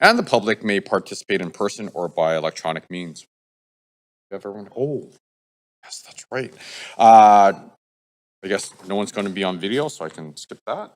and the public may participate in person or by electronic means. Everyone, oh, yes, that's right. I guess no one's going to be on video, so I can skip that.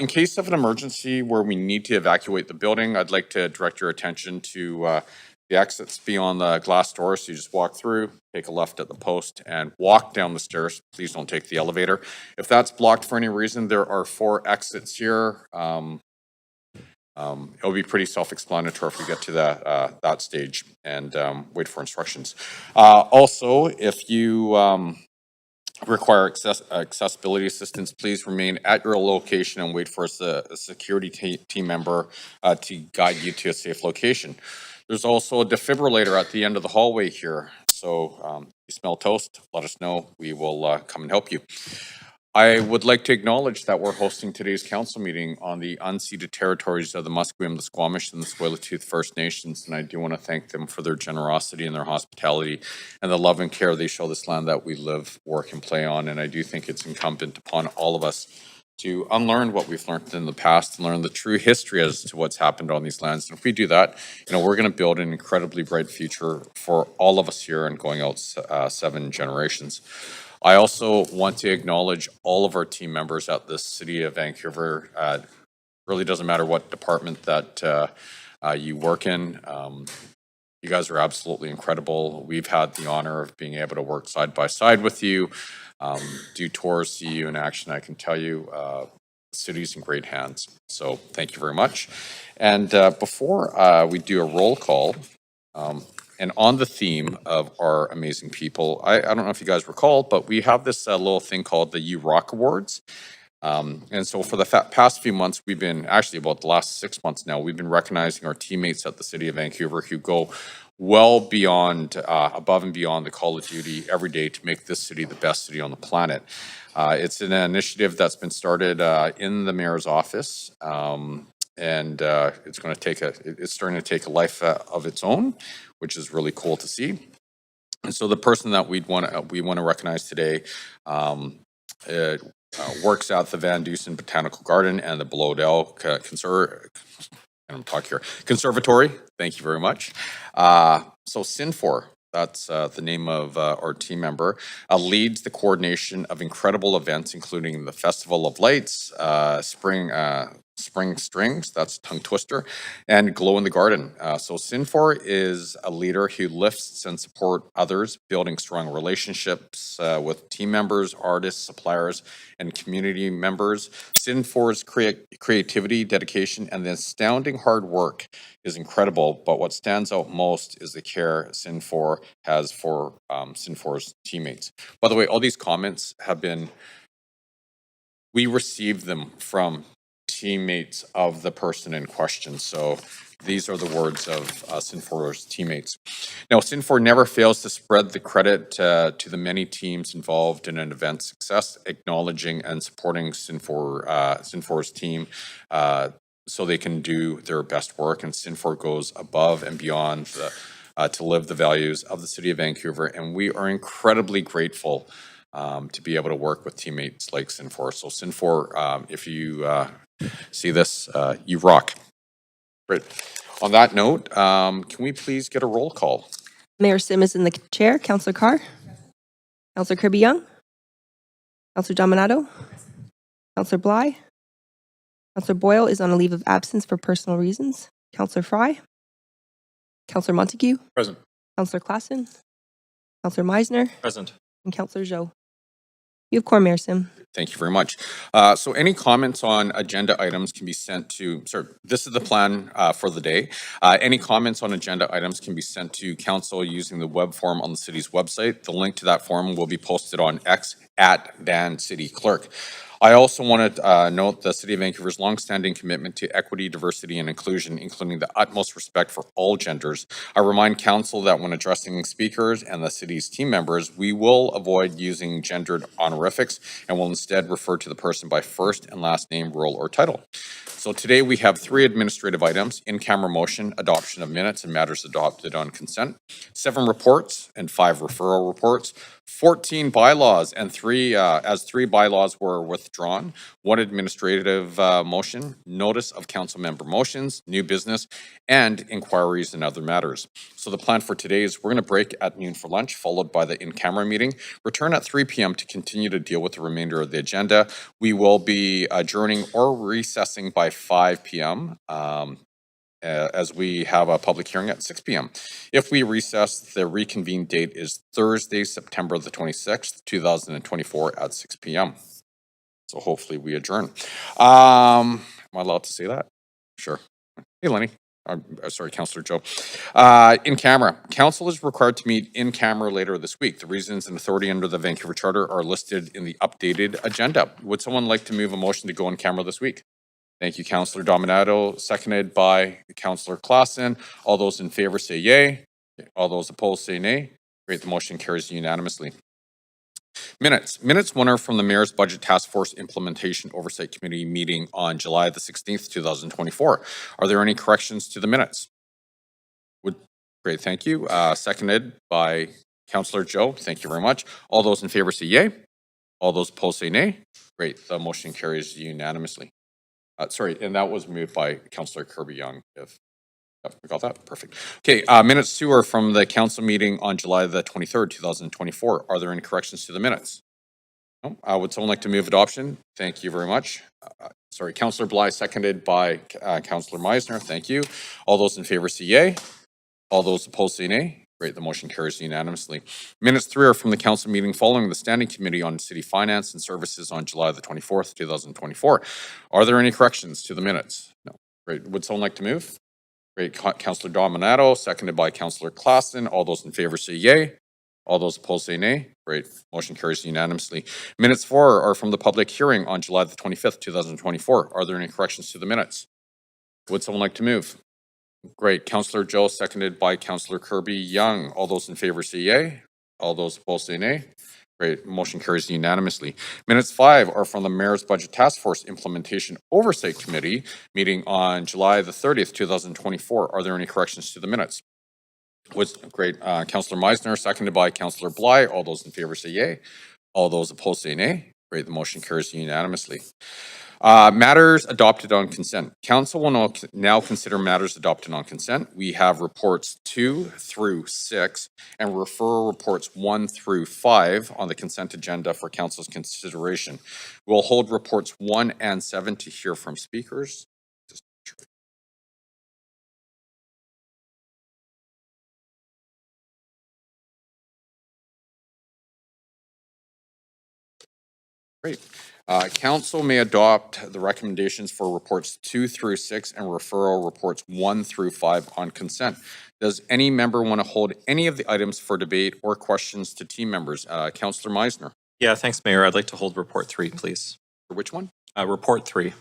In case of an emergency where we need to evacuate the building, I'd like to direct your attention to the exits beyond the glass doors. So you just walk through, take a left at the post, and walk down the stairs. Please don't take the elevator. If that's blocked for any reason, there are 4 exits here. It'll be pretty self-explanatory if we get to that stage, and wait for instructions. Also, if you require accessibility assistance, please remain at your location and wait for a security team member to guide you to a safe location. There's also a defibrillator at the end of the hallway here. So if you smell toast, let us know. We will come and help you. I would like to acknowledge that we're hosting today's council meeting on the unceded territories of the Musqueam, the Squamish, and the Tsleil-Waututh First Nations, and I do want to thank them for their generosity and their hospitality and the love and care they show this land that we live, work, and play on. And I do think it's incumbent upon all of us to unlearn what we've learned in the past and learn the true history as to what's happened on these lands. And if we do that, we're going to build an incredibly bright future for all of us here and going out 7 generations. I also want to acknowledge all of our team members at the City of Vancouver. Really doesn't matter what department that you work in. You guys are absolutely incredible. We've had the honor of being able to work side by side with you, do tours, see you in action. I can tell you, the city's in great hands. So thank you very much. And before we do a roll call, and on the theme of our amazing people, I don't know if you guys recall, but we have this little thing called the You Rock Awards. And so for the past few months, we've been, actually about the last 6 months now, we've been recognizing our teammates at the City of Vancouver who go well beyond, above and beyond the call of duty every day to make this city the best city on the planet. It's an initiative that's been started in the mayor's office. And it's going to take it's starting to take a life of its own, which is really cool to see. And so the person that we want to recognize today works at the Van Dusen Botanical Garden and the Bloedel Conservatory. Thank you very much. So Sinfor, that's the name of our team member, leads the coordination of incredible events, including the Festival of Lights, Spring Strings, that's tongue twister, and Glow in the Garden. So Sinfor is a leader who lifts and supports others, building strong relationships with team members, artists, suppliers, and community members. Sinfor's creativity, dedication, and the astounding hard work is incredible, but what stands out most is the care Sinfor has for Sinfor's teammates. By the way, all these comments have been, we received them from teammates of the person in question. So these are the words of Sinfor's teammates. Now, Sinfor never fails to spread the credit to the many teams involved in an event's success, acknowledging and supporting Sinfor's team so they can do their best work. And Sinfor goes above and beyond to live the values of the City of Vancouver. And we are incredibly grateful to be able to work with teammates like Sinfor. So Sinfor, if you see this, you rock. Great. On that note, can we please get a roll call? Mayor Sim is in the chair. Councillor Carr? Councillor Kirby-Young? Councillor Dominato? Councillor Bly? Councillor Boyle is on a leave of absence for personal reasons. Councillor Fry? Councillor Montague? Present. Councillor Klassen? Councillor Meisner? Present. And Councillor Zhou. You have quorum, Mayor Sim. Thank you very much. So any comments on agenda items can be sent to, this is the plan for the day. Any comments on agenda items can be sent to council using the web form on the city's website. The link to that form will be posted on X at Van City Clerk. I also want to note the City of Vancouver's longstanding commitment to equity, diversity, and inclusion, including the utmost respect for all genders. I remind council that when addressing speakers and the city's team members, we will avoid using gendered honorifics and will instead refer to the person by first and last name, role, or title. So So today we have 3 administrative items: in-camera motion, adoption of minutes and matters adopted on consent, 7 reports and 5 referral reports, 14 bylaws and 3 bylaws were withdrawn, 1 administrative motion, notice of council member motions, new business, and inquiries and other matters. So the plan for today is we're going to break at noon for lunch, followed by the in-camera meeting, return at 3 p.m. to continue to deal with the remainder of the agenda. We will be adjourning or recessing by 5 p.m. As we have a public hearing at 6 p.m. If we recess, the reconvene date is Thursday, September the 26th, 2024 at 6 p.m. So hopefully we adjourn. Am I allowed to say that? Sure. Hey, Lenny. Sorry, Councillor Joe. In camera. Council is required to meet in camera later this week. The reasons and authority under the Vancouver Charter are listed in the updated agenda. Would someone like to move a motion to go in camera this week? Thank you, Councillor Dominato, seconded by Councillor Claassen. All those in favor say yay. All those opposed say nay. Great, the motion carries unanimously. Minutes. Minutes 1 are from the Mayor's Budget Task Force Implementation Oversight Committee meeting on July the 16th, 2024. Are there any corrections to the minutes? Great, thank you. Seconded by Councillor Joe. Thank you very much. All those in favor say yay. All those opposed say nay. Great, the motion carries unanimously. Sorry, and that was moved by Councillor Kirby-Young. If we got that, perfect. Okay, minutes 2 are from the council meeting on July the 23rd, 2024. Are there any corrections to the minutes? No. Would someone like to move adoption? Thank you very much. Sorry, Councillor Bly, seconded by Councillor Meisner. Thank you. All those in favor say yay. All those opposed say nay. Great, the motion carries unanimously. Minutes 3 are from the council meeting following the Standing Committee on City Finance and Services on July the 24th, 2024. Are there any corrections to the minutes? No. Great, would someone like to move? Great, Councillor Dominato, seconded by Councillor Claassen. All those in favor say yay. All those opposed say nay. Great, motion carries unanimously. Minutes 4 are from the public hearing on July the 25th, 2024. Are there any corrections to the minutes? Would someone like to move? Great, Councillor Joe, seconded by Councillor Kirby-Young. All those in favor say yay. All those opposed say nay. Great, motion carries unanimously. Minutes 5 are from the Mayor's Budget Task Force Implementation Oversight Committee meeting on July the 30th, 2024. Are there any corrections to the minutes? Great, Councillor Meisner, seconded by Councillor Bly. All those in favor say yay. All those opposed say nay. Great, the motion carries unanimously. Matters adopted on consent. Council will now consider matters adopted on consent. We have reports 2 through 6 and referral reports 1 through 5 on the consent agenda for council's consideration. We'll hold reports 1 and 7 to hear from speakers. Great. Council may adopt the recommendations for reports 2 through 6 and referral reports 1 through 5 on consent. Does any member want to hold any of the items for debate or questions to team members? Councillor Meisner. Yeah, thanks, Mayor. I'd like to hold report 3, please. For which one? Report 3.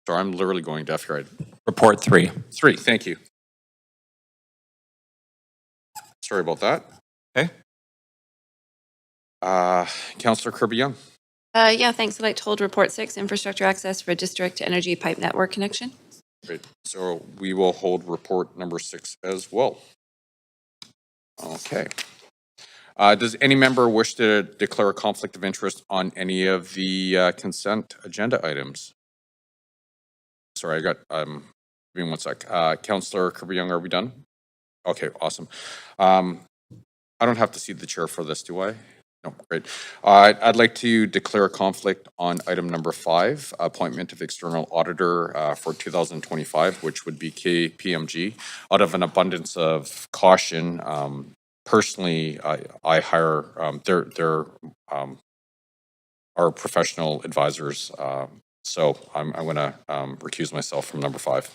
Sorry, I'm literally going deaf here. Report 3. 3, thank you. Sorry about that. Okay. Councillor Kirby-Young. Yeah, thanks. I'd like to hold report 6, infrastructure access for district energy pipe network connection. Great. So we will hold report number 6 as well. Okay. Does any member wish to declare a conflict of interest on any of the consent agenda items? Sorry, I got, give me 1 sec. Councillor Kirby-Young, are we done? Okay, awesome. I don't have to see the chair for this, do I? No, great. I'd like to declare a conflict on item number 5, appointment of external auditor for 2025, which would be KPMG. Out of an abundance of caution, personally, I hire, they're our professional advisors. So I'm going to recuse myself from number 5.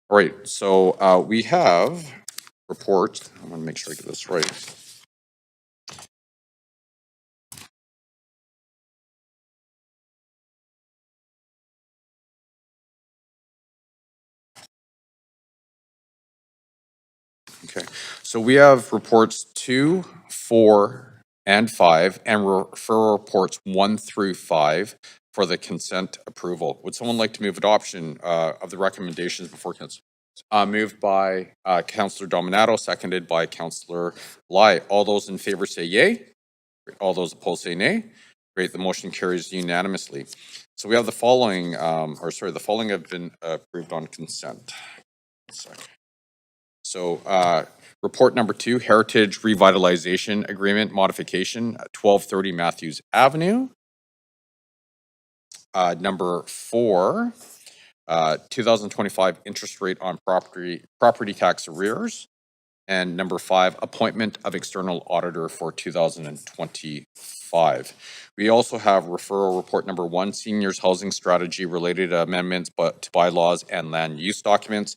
All right, so we have report. I want to make sure I get this right. Okay, so we have reports 2, 4, and 5, and referral reports 1 through 5 for the consent approval. Would someone like to move adoption of the recommendations before council? Moved by Councillor Dominato, seconded by Councillor Lai. All those in favor say yay. All those opposed say nay. Great, the motion carries unanimously. So we have the following, the following have been approved on consent. So report number 2, Heritage Revitalization Agreement Modification, 1230 Matthews Avenue. Number 4, 2025 interest rate on property tax arrears. And number 5, appointment of external auditor for 2025. We also have referral report number 1, seniors housing strategy related amendments to bylaws and land use documents.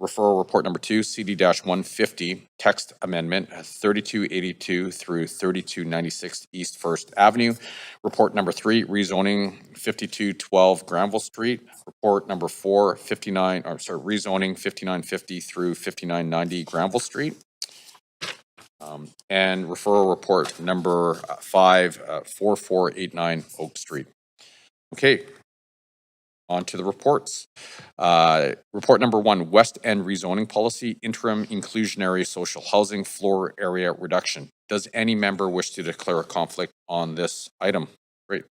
Referral report number 2, CD-150, text amendment 3282 through 3296 East First Avenue. Report number 3, rezoning 5212 Granville Street. Report number 4, rezoning 5950 through 5990 Granville Street. And referral report number 5, 4489 Oak Street. Okay. On to the reports. Report number 1, West End rezoning policy, interim inclusionary social housing floor area reduction. Does any member wish to declare a conflict on this item? Great.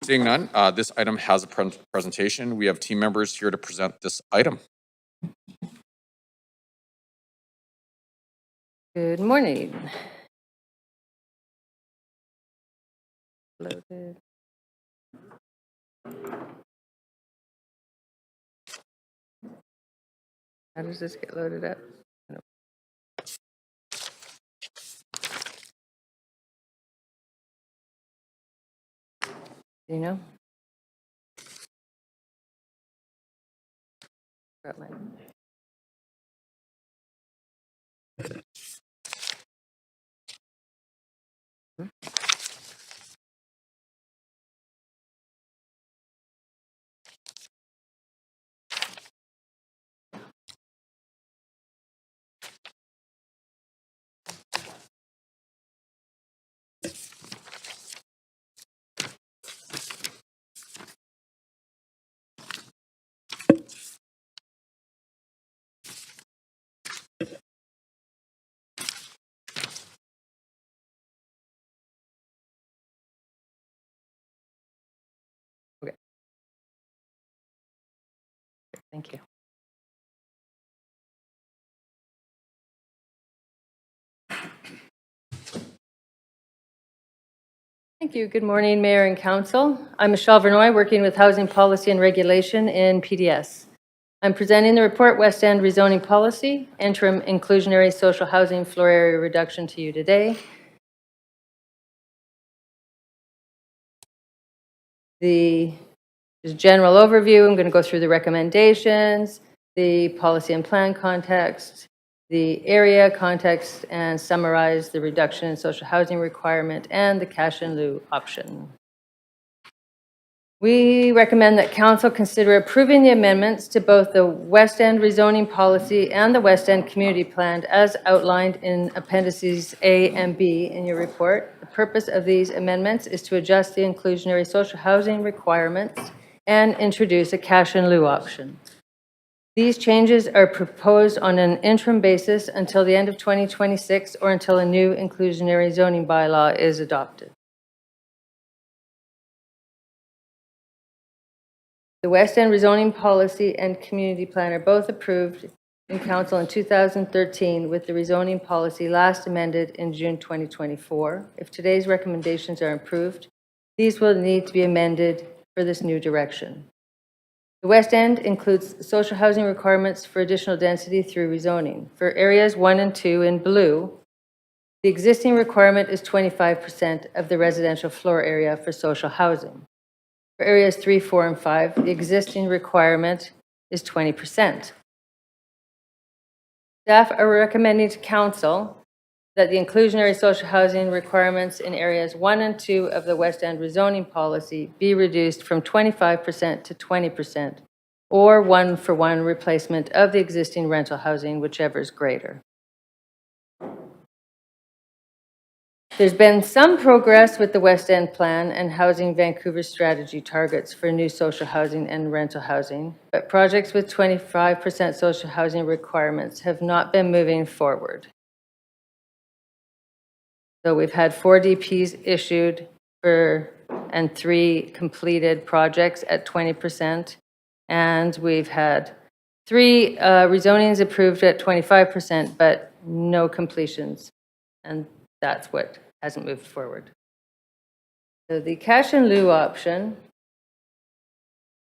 Seeing none, this item has a presentation. We have team members here to present this item. Good morning. Loaded. How does this get loaded up? Do you know? Got mine. Okay. Thank you. Thank you. Good morning, Mayor and Council. I'm Michelle Vernoy, working with Housing Policy and Regulation in PDS. I'm presenting the report West End Rezoning Policy, Interim Inclusionary Social Housing Floor Area Reduction to you today. The general overview, I'm going to go through the recommendations, the policy and plan context, the area context, and summarize the reduction in social housing requirement and the cash in lieu option. We recommend that Council consider approving the amendments to both the West End rezoning policy and the West End community plan as outlined in appendices A and B in your report. The purpose of these amendments is to adjust the inclusionary social housing requirements and introduce a cash in lieu option. These changes are proposed on an interim basis until the end of 2026 or until a new inclusionary zoning bylaw is adopted. The West End rezoning policy and community plan are both approved in Council in 2013, with the rezoning policy last amended in June 2024. If today's recommendations are approved, these will need to be amended for this new direction. The West End includes social housing requirements for additional density through rezoning. For areas 1 and 2 in blue, the existing requirement is 25% of the residential floor area for social housing. For areas 3, 4, and 5, the existing requirement is 20%. Staff are recommending to Council that the inclusionary social housing requirements in areas 1 and 2 of the West End rezoning policy be reduced from 25% to 20%, or 1-for-1 replacement of the existing rental housing, whichever is greater. There's been some progress with the West End Plan and Housing Vancouver strategy targets for new social housing and rental housing, but projects with 25% social housing requirements have not been moving forward. So we've had 4 DPs issued and 3 completed projects at 20%, and we've had 3 rezonings approved at 25%, but no completions, and that's what hasn't moved forward. So the cash in lieu option,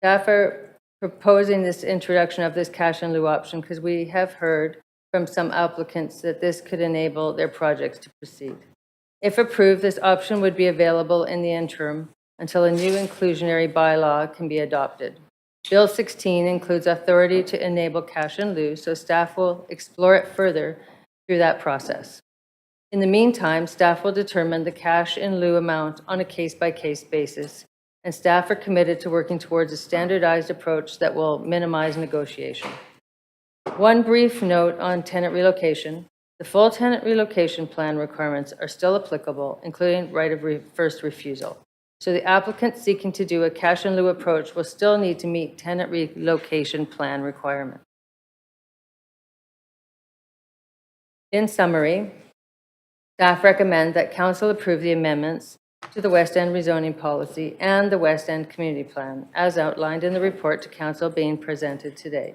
staff are proposing this introduction of this cash in lieu option because we have heard from some applicants that this could enable their projects to proceed. If approved, this option would be available in the interim until a new inclusionary bylaw can be adopted. Bill 16 includes authority to enable cash in lieu, so staff will explore it further through that process. In the meantime, staff will determine the cash in lieu amount on a case-by-case basis, and staff are committed to working towards a standardized approach that will minimize negotiation. One brief note on tenant relocation. The full tenant relocation plan requirements are still applicable, including right of first refusal. So the applicant seeking to do a cash in lieu approach will still need to meet tenant relocation plan requirements. In summary, staff recommend that Council approve the amendments to the West End rezoning policy and the West End community plan as outlined in the report to Council being presented today.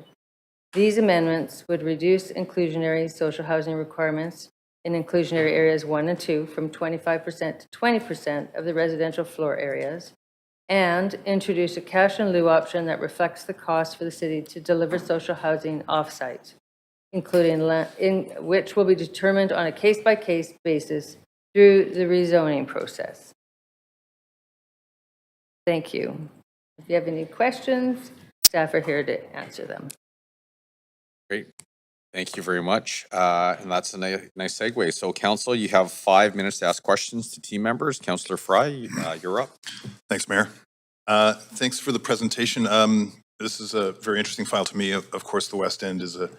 These amendments would reduce inclusionary social housing requirements in inclusionary areas 1 and 2 from 25% to 20% of the residential floor areas, and introduce a cash in lieu option that reflects the cost for the city to deliver social housing off-site, including which will be determined on a case-by-case basis through the rezoning process. Thank you. If you have any questions, staff are here to answer them. Great. Thank you very much. And that's a nice segue. So council, you have 5 minutes to ask questions to team members. Councillor Fry, you're up. Thanks, Mayor. Thanks for the presentation. This is a very interesting file to me. Of course, the West End is a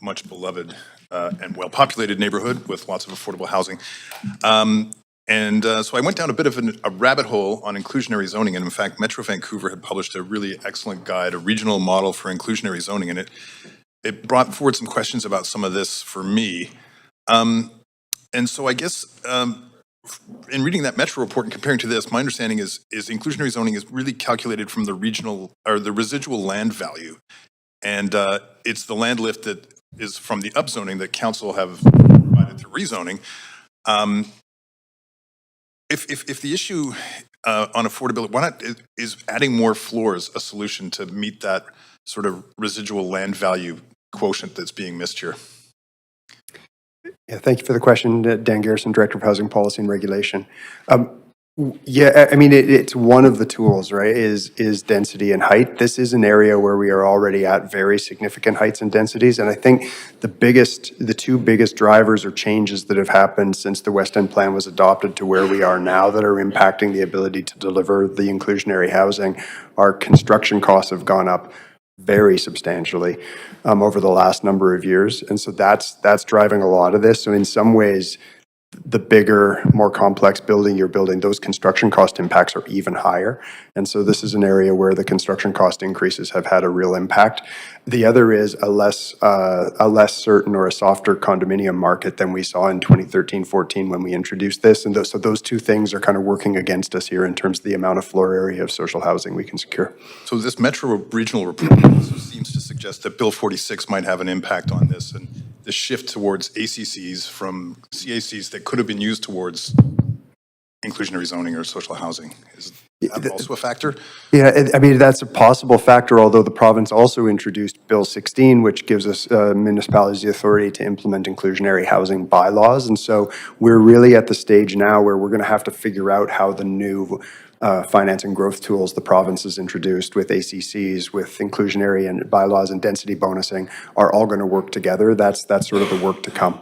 much beloved and well-populated neighborhood with lots of affordable housing. So I went down a bit of a rabbit hole on inclusionary zoning, and in fact, Metro Vancouver had published a really excellent guide, a regional model for inclusionary zoning, and it brought forward some questions about some of this for me. And so I guess in reading that Metro report and comparing to this, my understanding is inclusionary zoning is really calculated from the regional or the residual land value. And it's the land lift that is from the upzoning that council have provided through rezoning. If the issue on affordability, why not is adding more floors a solution to meet that sort of residual land value quotient that's being missed here? Yeah, thank you for the question, Dan Garrison, Director of Housing Policy and Regulation. Yeah, I mean, it's one of the tools, right, is density and height. This is an area where we are already at very significant heights and densities, and I think the two biggest drivers or changes that have happened since the West End Plan was adopted to where we are now that are impacting the ability to deliver the inclusionary housing, our construction costs have gone up very substantially over the last number of years, and so that's driving a lot of this. So in some ways, the bigger, more complex building you're building, those construction cost impacts are even higher. And so this is an area where the construction cost increases have had a real impact. The other is a less certain or a softer condominium market than we saw in 2013-14 when we introduced this. And so those two things are kind of working against us here in terms of the amount of floor area of social housing we can secure. So this Metro regional report also seems to suggest that Bill 46 might have an impact on this, and the shift towards ACCs from CACs that could have been used towards inclusionary zoning or social housing. Is that also a factor? Yeah, I mean, that's a possible factor, although the province also introduced Bill 16, which gives us municipalities the authority to implement inclusionary housing bylaws. And so we're really at the stage now where we're going to have to figure out how the new financing growth tools the province has introduced with ACCs, with inclusionary and bylaws and density bonusing are all going to work together. That's sort of the work to come.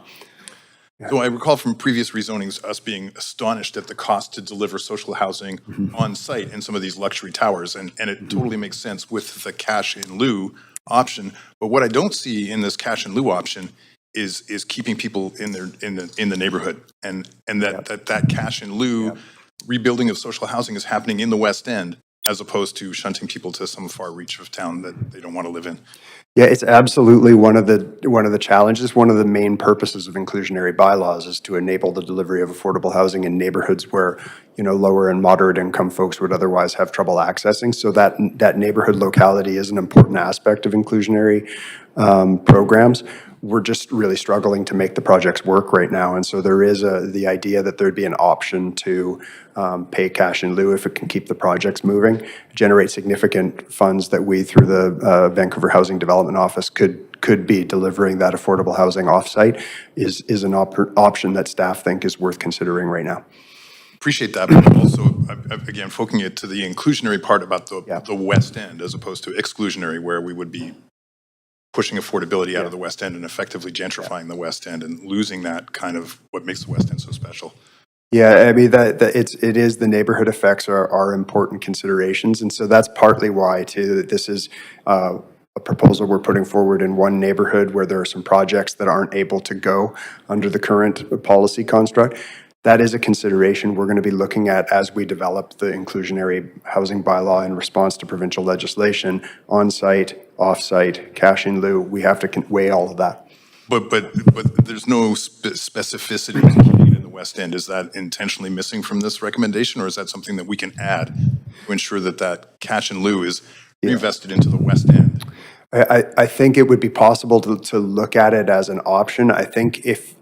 So I recall from previous rezonings us being astonished at the cost to deliver social housing on site in some of these luxury towers, and it totally makes sense with the cash in lieu option. But what I don't see in this cash in lieu option is keeping people in the neighborhood, and that cash in lieu rebuilding of social housing is happening in the West End, as opposed to shunting people to some far reach of town that they don't want to live in. Yeah, it's absolutely one of the challenges. One of the main purposes of inclusionary bylaws is to enable the delivery of affordable housing in neighborhoods where, lower and moderate income folks would otherwise have trouble accessing. So that neighborhood locality is an important aspect of inclusionary programs. We're just really struggling to make the projects work right now. And so there is the idea that there'd be an option to pay cash in lieu if it can keep the projects moving, generate significant funds that we, through the Vancouver Housing Development Office, could be delivering that affordable housing offsite is an option that staff think is worth considering right now. Appreciate that, but also, again, focusing it to the inclusionary part about the West End as opposed to exclusionary, where we would be pushing affordability out of the West End and effectively gentrifying the West End and losing that kind of what makes the West End so special. Yeah, I mean, it is the neighborhood effects are important considerations. And so that's partly why, too, that this is a proposal we're putting forward in one neighborhood where there are some projects that aren't able to go under the current policy construct. That is a consideration we're going to be looking at as we develop the inclusionary housing bylaw in response to provincial legislation, on-site, off-site, cash in lieu. We have to weigh all of that. But there's no specificity to keeping it in the West End. Is that intentionally missing from this recommendation, or is that something that we can add to ensure that cash in lieu is reinvested into the West End? I think it would be possible to look at it as an option. I think if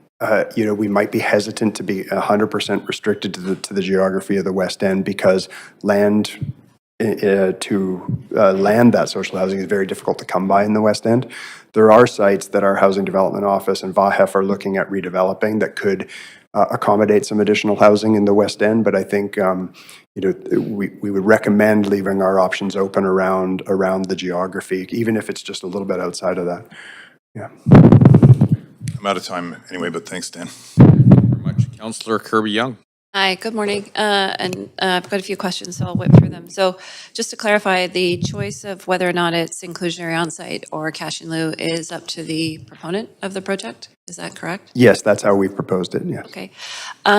we might be hesitant to be 100% restricted to the geography of the West End, because land that social housing is very difficult to come by in the West End. There are sites that our Housing Development Office and VAHEF are looking at redeveloping that could accommodate some additional housing in the West End, but I think we would recommend leaving our options open around the geography, even if it's just a little bit outside of that. Yeah. I'm out of time anyway, but thanks, Dan. Thank you very much. Councillor Kirby-Young. Hi, good morning. I've got a few questions, so I'll whip through them. So just to clarify, the choice of whether or not it's inclusionary on-site or cash in lieu is up to the proponent of the project? Is that correct? Yes, that's how we've proposed it, yes. Okay.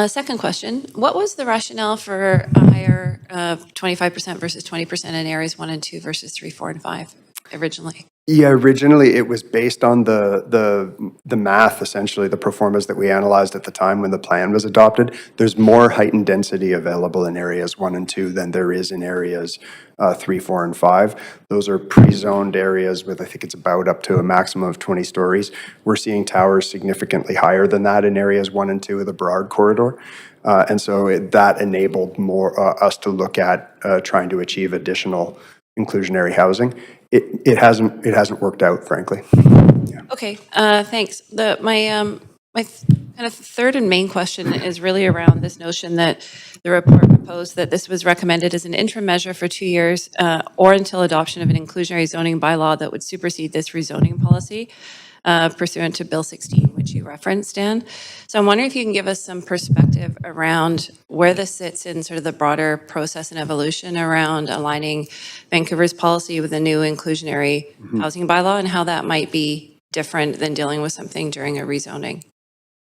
Second question, what was the rationale for a higher 25% versus 20% in areas 1 and 2 versus 3, 4, and 5 originally? Yeah, originally it was based on the math, essentially, the pro formas that we analyzed at the time when the plan was adopted. There's more height and density available in areas 1 and 2 than there is in areas 3, 4, and 5. Those are pre-zoned areas with, I think it's about up to a maximum of 20 stories. We're seeing towers significantly higher than that in areas 1 and 2 of the Burrard corridor. And so that enabled us to look at trying to achieve additional inclusionary housing. It hasn't worked out, frankly. Yeah. Okay, thanks. My kind of third and main question is really around this notion that the report proposed that this was recommended as an interim measure for 2 years or until adoption of an inclusionary zoning bylaw that would supersede this rezoning policy pursuant to Bill 16, which you referenced, Dan. So I'm wondering if you can give us some perspective around where this sits in sort of the broader process and evolution around aligning Vancouver's policy with a new inclusionary housing bylaw and how that might be different than dealing with something during a rezoning.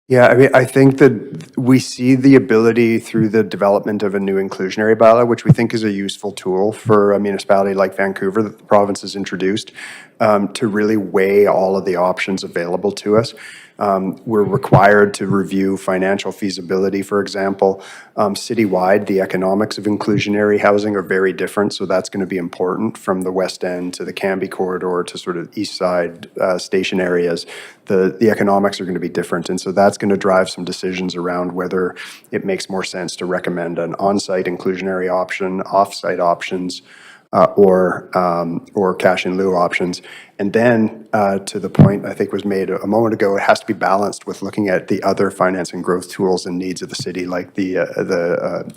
Yeah, I mean, I think that we see the ability through the development of a new inclusionary bylaw, which we think is a useful tool for a municipality like Vancouver that the province has introduced, to really weigh all of the options available to us. We're required to review financial feasibility, for example. Citywide, the economics of inclusionary housing are very different, so that's going to be important from the West End to the Cambie corridor to sort of east side station areas. The economics are going to be different, and so that's going to drive some decisions around whether it makes more sense to recommend an on-site inclusionary option, off-site options, or cash in lieu options. And then to the point I think was made a moment ago, it has to be balanced with looking at the other finance and growth tools and needs of the city, like the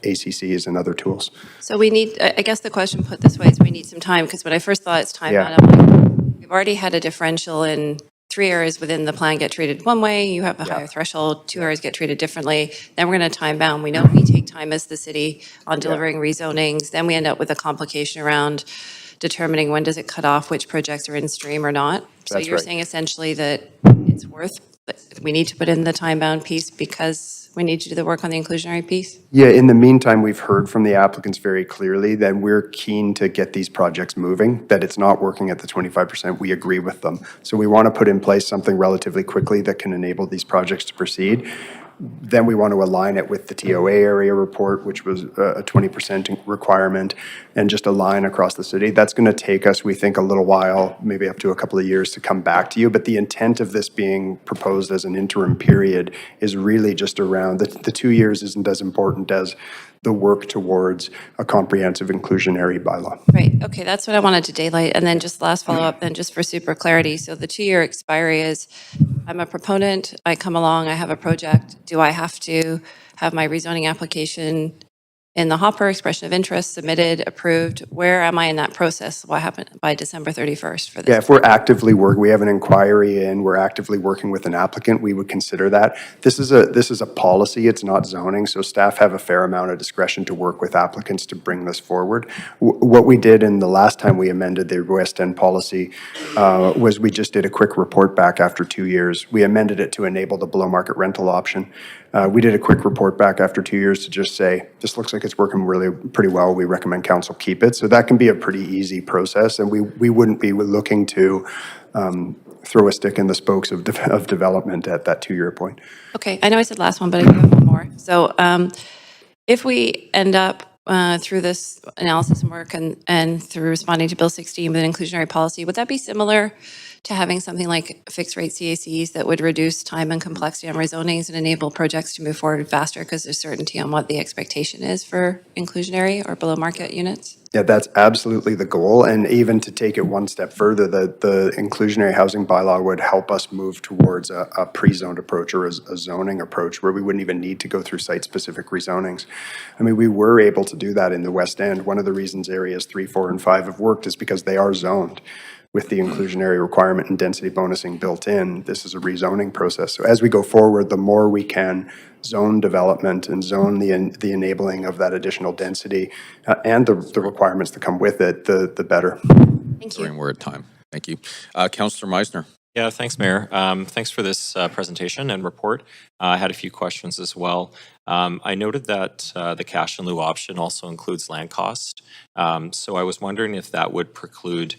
ACCs and other tools. So we need, I guess the question put this way is we need some time, because when I first thought it's time Yeah. out, I'm like, we've already had a differential in 3 areas within the plan get treated one way, you have a higher threshold, 2 areas get treated differently, then we're going to time bound. We know we take time as the city on delivering rezonings, then we end up with a complication around determining when does it cut off, which projects are in stream or not. So That's you're right. saying essentially that it's it's worth, we need to put in the time-bound piece because we need to do the work on the inclusionary piece? Yeah, in the meantime, we've heard from the applicants very clearly that we're keen to get these projects moving, that it's not working at the 25%. We agree with them. So we want to put in place something relatively quickly that can enable these projects to proceed. Then we want to align it with the TOA area report, which was a 20% requirement, and just align across the city. That's going to take us, we think, a little while, maybe up to a couple of years to come back to you. But the intent of this being proposed as an interim period is really just around, the 2 years isn't as important as the work towards a comprehensive inclusionary bylaw. Right, okay, that's what I wanted to daylight. And then just last follow-up, then just for super clarity. So the 2-year expiry is, I'm a proponent, I come along, I have a project. Do I have to have my rezoning application in the hopper, expression of interest, submitted, approved? Where am I in that process? What happened by December 31st for this? Yeah, if we're actively working, we have an inquiry in, we're actively working with an applicant, we would consider that. This is a policy, it's not zoning, so staff have a fair amount of discretion to work with applicants to bring this forward. What we did in the last time we amended the West End policy was we just did a quick report back after 2 years. We amended it to enable the below market rental option. We did a quick report back after 2 years to just say, this looks like it's working really pretty well. We recommend council keep it. So that can be a pretty easy process, and we wouldn't be looking to throw a stick in the spokes of development at that 2-year point. Okay, I know I said last one, but I do have one more. So if we end up through this analysis and work and through responding to Bill 16 with an inclusionary policy, would that be similar to having something like fixed rate CACs that would reduce time and complexity on rezonings and enable projects to move forward faster because there's certainty on what the expectation is for inclusionary or below market units? Yeah, that's absolutely the goal. And even to take it one step further, the inclusionary housing bylaw would help us move towards a pre-zoned approach or a zoning approach where we wouldn't even need to go through site-specific rezonings. I mean, we were able to do that in the West End. One of the reasons areas 3, 4, and 5 have worked is because they are zoned with the inclusionary requirement and density bonusing built in. This is a rezoning process. So as we go forward, the more we can zone development and zone the enabling of that additional density and the requirements that come with it, the better. Thank you. During we're at time. Thank you. Councillor Meisner. Yeah, thanks, Mayor. Thanks for this presentation and report. I had a few questions as well. I noted that the cash in lieu option also includes land cost. So I was wondering if that would preclude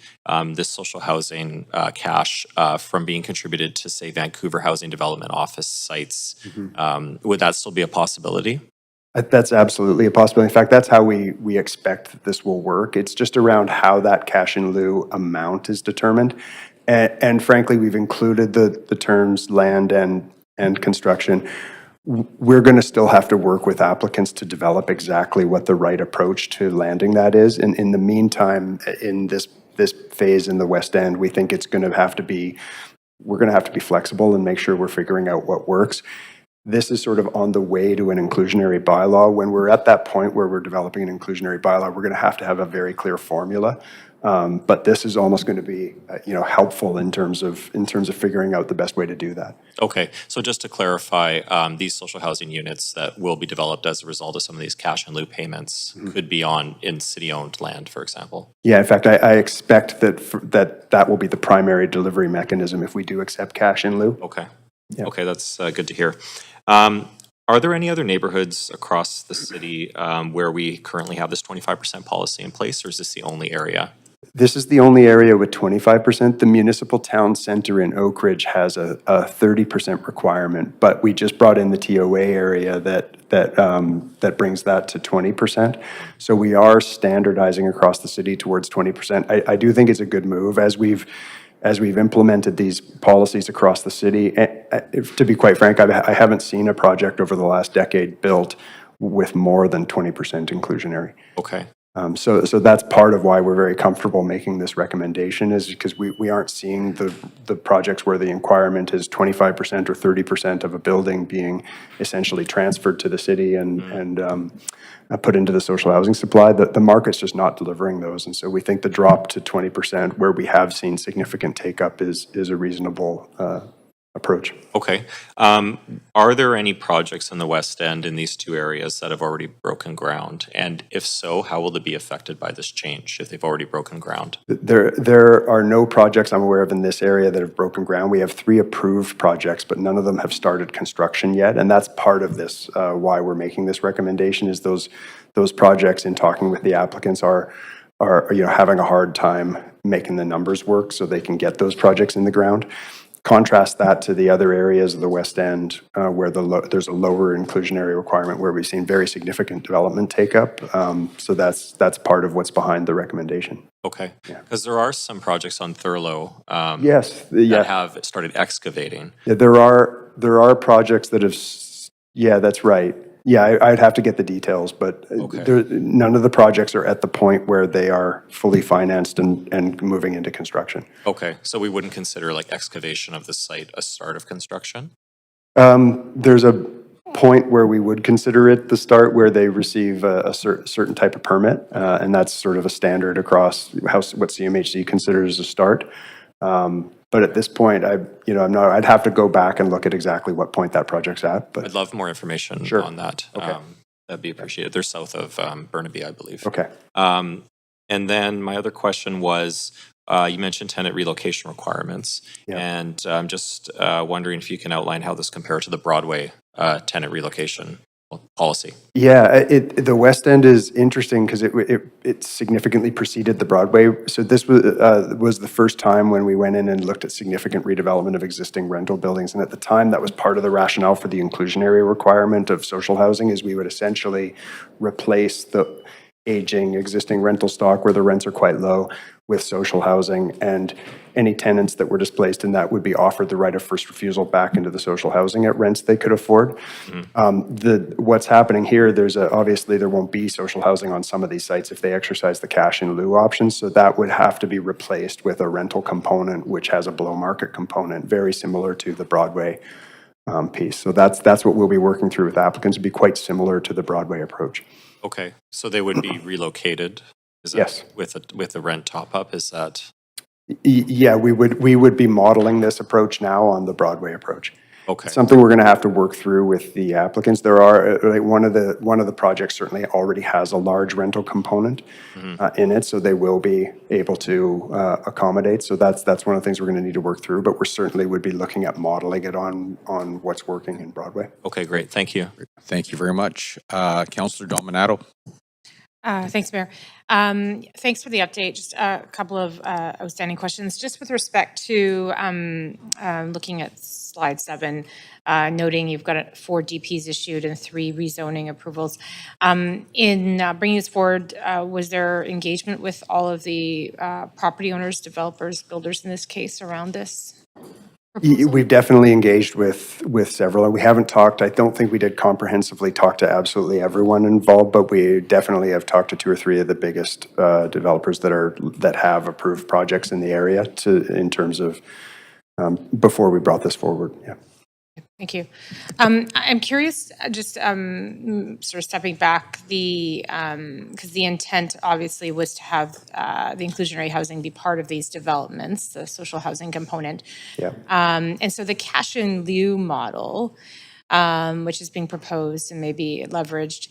this social housing cash from being contributed to, say, Vancouver Housing Development Office sites. Would that still be a possibility? That's absolutely a possibility. In fact, that's how we expect that this will work. It's just around how that cash in lieu amount is determined. And frankly, we've included the terms land and construction. We're going to still have to work with applicants to develop exactly what the right approach to landing that is. And in the meantime, in this phase in the West End, we think it's going to have to be, we're going to have to be flexible and make sure we're figuring out what works. This is sort of on the way to an inclusionary bylaw. When we're at that point where we're developing an inclusionary bylaw, we're going to have a very clear formula. But this is almost going to be, helpful in terms of figuring out the best way to do that. Okay, so just to clarify, these social housing units that will be developed as a result of some of these cash in lieu payments could be in city-owned land, for example? Yeah, in fact, I expect that will be the primary delivery mechanism if we do accept cash in lieu. Okay. Yeah. Okay, that's good to hear. Are there any other neighborhoods across the city where we currently have this 25% policy in place, or is this the only area? This is the only area with 25%. The municipal town center in Oak Ridge has a 30% requirement, but we just brought in the TOA area that brings that to 20%. So we are standardizing across the city towards 20%. I do think it's a good move as we've implemented these policies across the city. To be quite frank, I haven't seen a project over the last decade built with more than 20% inclusionary. Okay. So that's part of why we're very comfortable making this recommendation, is because we aren't seeing the projects where the requirement is 25% or 30% of a building being essentially transferred to the city and put into the social housing supply. The market's just not delivering those, and so we think the drop to 20%, where we have seen significant take up, is a reasonable approach. Okay. Are there any projects in the West End in these two areas that have already broken ground? And if so, how will they be affected by this change if they've already broken ground? There are no projects I'm aware of in this area that have broken ground. We have 3 approved projects, but none of them have started construction yet. And that's part of this, why we're making this recommendation, is those projects, in talking with the applicants, are having a hard time making the numbers work so they can get those projects in the ground. Contrast that to the other areas of the West End where there's a lower inclusionary requirement, where we've seen very significant development take up. So that's part of what's behind the recommendation. Okay. Because there are some projects on Thurlow Yes, that have started excavating. Yeah, there are projects that have, yeah, that's right. Yeah, I'd have to get the details, but none of the projects are at the point where they are fully financed and moving into construction. Okay. So we wouldn't consider like excavation of the site a start of construction? There's a point where we would consider it the start, where they receive a certain type of permit, and that's sort of a standard across what CMHC considers a start. But at this point, I'd have to go back and look at exactly what point that project's at. But I'd love more information Sure. on that. Okay. That'd be appreciated. They're south of Burnaby, I believe. okay. And then my other question was, you mentioned tenant relocation requirements. Yeah. And I'm just wondering if you can outline how this compares to the Broadway tenant relocation policy. Yeah, the West End is interesting because it significantly preceded the Broadway. So this was the first time when we went in and looked at significant redevelopment of existing rental buildings. And at the time, that was part of the rationale for the inclusionary requirement of social housing, is we would essentially replace the aging existing rental stock where the rents are quite low with social housing, and any tenants that were displaced in that would be offered the right of first refusal back into the social housing at rents they could afford. What's happening here, obviously there won't be social housing on some of these sites if they exercise the cash in lieu option, so that would have to be replaced with a rental component which has a below market component, very similar to the Broadway piece. So that's what we'll be working through with applicants. It'd be quite similar to the Broadway approach. Okay. So they would be relocated? Is that Yes. With a rent top up? Is that? Yeah, we would be modeling this approach now on the Broadway approach. Okay. Something we're going to have to work through with the applicants. There are one of the projects certainly already has a large rental component in it, so they will be able to accommodate. So that's one of the things we're going to need to work through. But we certainly would be looking at modeling it on what's working in Broadway. Okay, great. Thank you. Thank you very much. Councillor Dominato. Thanks, Mayor. Thanks for the update. Just a couple of outstanding questions. Just with respect to looking at slide 7, noting you've got 4 DPs issued and 3 rezoning approvals. In bringing this forward, was there engagement with all of the property owners, developers, builders in this case around this? We've definitely engaged with several, and we haven't talked, I don't think we did comprehensively talk to absolutely everyone involved, but we definitely have talked to 2 or 3 of the biggest developers that have approved projects in the area in terms of before we brought this forward. Yeah. Thank you. I'm curious, just sort of stepping back, because the intent obviously was to have the inclusionary housing be part of these developments, the social housing component. Yeah. And so the cash in lieu model, which is being proposed and maybe leveraged,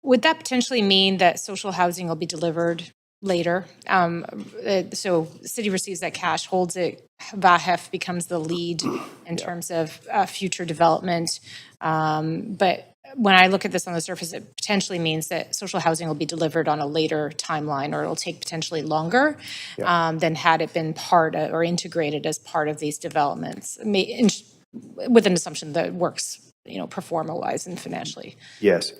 would that potentially mean that social housing will be delivered later? So the city receives that cash, holds it, VAHEF becomes the lead in terms of future development. But when I look at this on the surface, it potentially means that social housing will be delivered on a later timeline, or it'll take potentially longer than had it been part of, or integrated as part of these developments, with an assumption that it works, performa-wise and financially. Yes.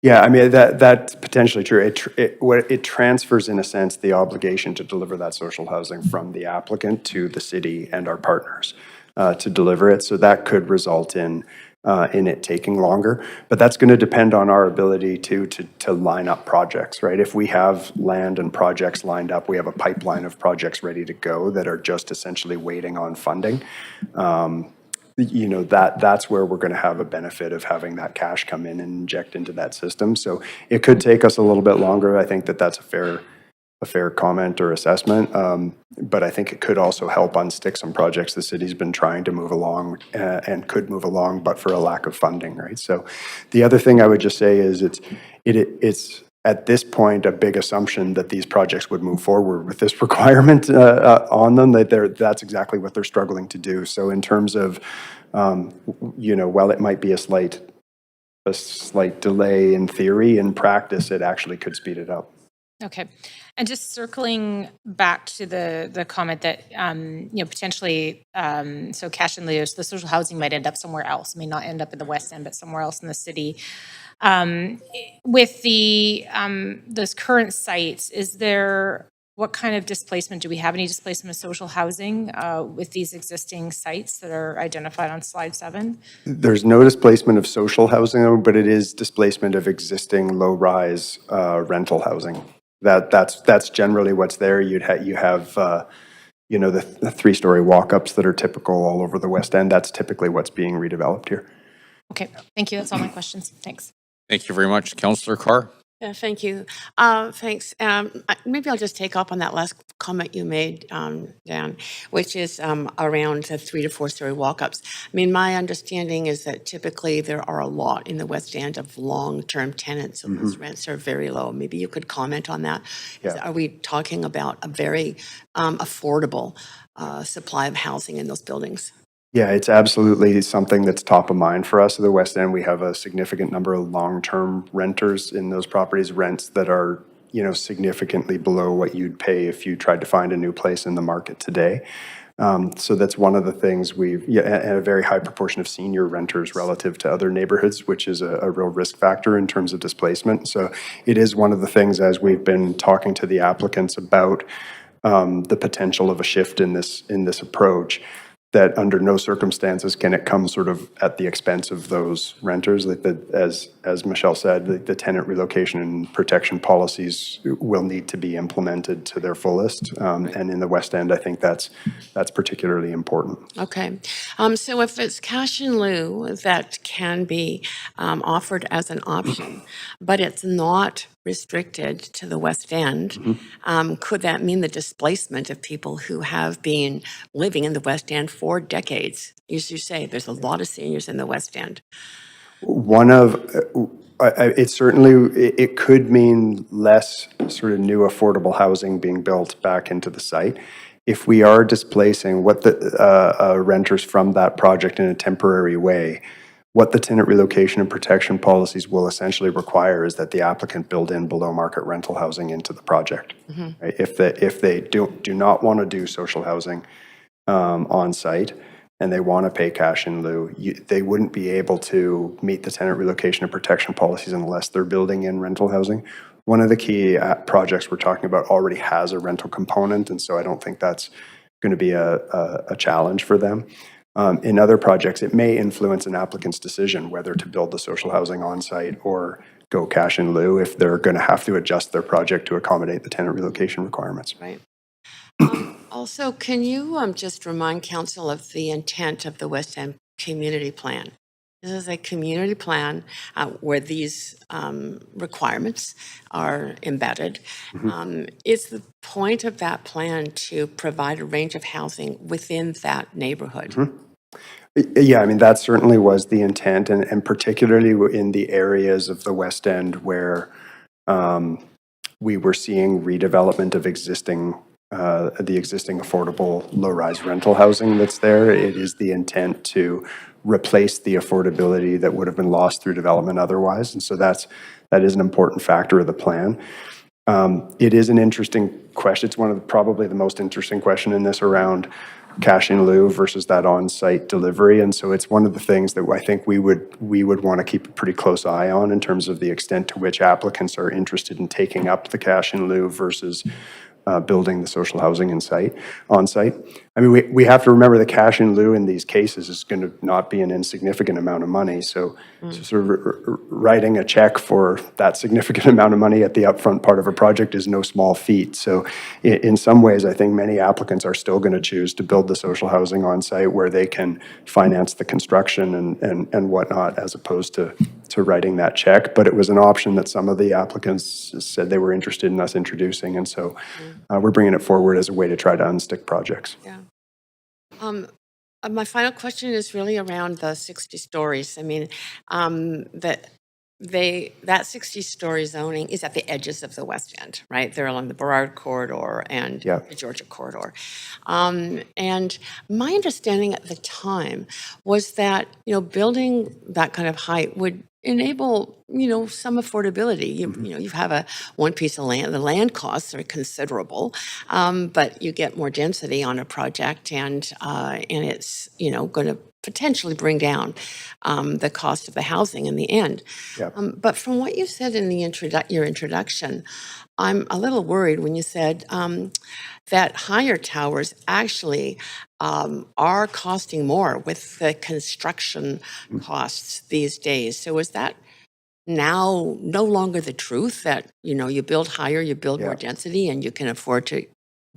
Yeah, I mean, that's potentially true. It transfers, in a sense, the obligation to deliver that social housing from the applicant to the city and our partners to deliver it. So that could result in it taking longer. But that's going to depend on our ability to line up projects, right? If we have land and projects lined up, we have a pipeline of projects ready to go that are just essentially waiting on funding. That's where we're going to have a benefit of having that cash come in and inject into that system. So it could take us a little bit longer. I think that's a fair a fair comment or assessment. But I think it could also help unstick some projects the city's been trying to move along and could move along, but for a lack of funding, right? So the other thing I would just say is it's at this point a big assumption that these projects would move forward with this requirement on them. That's exactly what they're struggling to do. So in terms of, while it might be a slight delay in theory, in practice, it actually could speed it up. Okay. And just circling back to the comment that, potentially, so cash and lieu, so the social housing might end up somewhere else, may not end up in the West End, but somewhere else in the city. With those current sites, what kind of displacement? Do we have any displacement of social housing with these existing sites that are identified on slide 7? There's no displacement of social housing, but it is displacement of existing low-rise rental housing. That's generally what's there. You have the 3-story walk-ups that are typical all over the West End. That's typically what's being redeveloped here. Okay, thank you. That's all my questions. Thanks. Thank you very much. Councillor Carr? Yeah, thank you. Thanks. Maybe I'll just take up on that last comment you made, Dan, which is around the 3 to 4-story walk-ups. I mean, my understanding is that typically there are a lot in the West End of long-term tenants, so those rents are very low. Maybe you could comment on that. Yeah. Are we talking about a very affordable supply of housing in those buildings? Yeah, it's absolutely something that's top of mind for us at the West End. We have a significant number of long-term renters in those properties, rents that are, significantly below what you'd pay if you tried to find a new place in the market today. So that's one of the things and a very high proportion of senior renters relative to other neighborhoods, which is a real risk factor in terms of displacement. So it is one of the things, as we've been talking to the applicants about the potential of a shift in this approach, that under no circumstances can it come sort of at the expense of those renters. As Michelle said, the tenant relocation and protection policies will need to be implemented to their fullest. And in the West End, I think that's particularly important. Okay. So if it's cash in lieu that can be offered as an option, but it's not restricted to the West End, could that mean the displacement of people who have been living in the West End for decades? As you say, there's a lot of seniors in the West End. It could mean less sort of new affordable housing being built back into the site. If we are displacing what the renters from that project in a temporary way, what the tenant relocation and protection policies will essentially require is that the applicant build in below market rental housing into the project. Right? If they do not want to do social housing on site and they want to pay cash in lieu, they wouldn't be able to meet the tenant relocation and protection policies unless they're building in rental housing. One of the key projects we're talking about already has a rental component, and so I don't think that's going to be a challenge for them. In other projects, it may influence an applicant's decision whether to build the social housing on site or go cash in lieu if they're going to have to adjust their project to accommodate the tenant relocation requirements. Right. Also, can you just remind Council of the intent of the West End Community Plan? This is a community plan where these requirements are embedded. Is the point of that plan to provide a range of housing within that neighborhood? Yeah, I mean, that certainly was the intent, and particularly in the areas of the West End where we were seeing redevelopment of the existing affordable low-rise rental housing that's there. It is the intent to replace the affordability that would have been lost through development otherwise, and so that is an important factor of the plan. It is an interesting question. It's one of probably the most interesting question in this around cash in lieu versus that on-site delivery, and so it's one of the things that I think we would want to keep a pretty close eye on in terms of the extent to which applicants are interested in taking up the cash in lieu versus building the social housing on site. I mean, we have to remember the cash in lieu in these cases is going to not be an insignificant amount of money. So sort of writing a check for that significant amount of money at the upfront part of a project is no small feat. So in some ways, I think many applicants are still going to choose to build the social housing on site where they can finance the construction and whatnot, as opposed to to writing that check, but it was an option that some of the applicants said they were interested in us introducing, and so we're bringing it forward as a way to try to unstick projects. Yeah. My final question is really around the 60 stories. I mean, that 60-story zoning is at the edges of the West End, right? They're along the Burrard corridor and Yeah. the Georgia corridor. And my understanding at the time was that, building that kind of height would enable, some affordability. You have one piece of land, the land costs are considerable, but you get more density on a project and it's, going to potentially bring down the cost of the housing in the end. Yeah. But from what you said in the your introduction, I'm a little worried when you said that higher towers actually are costing more with the construction costs these days. So is that now no longer the truth that, you build higher, you build more density, and you can afford to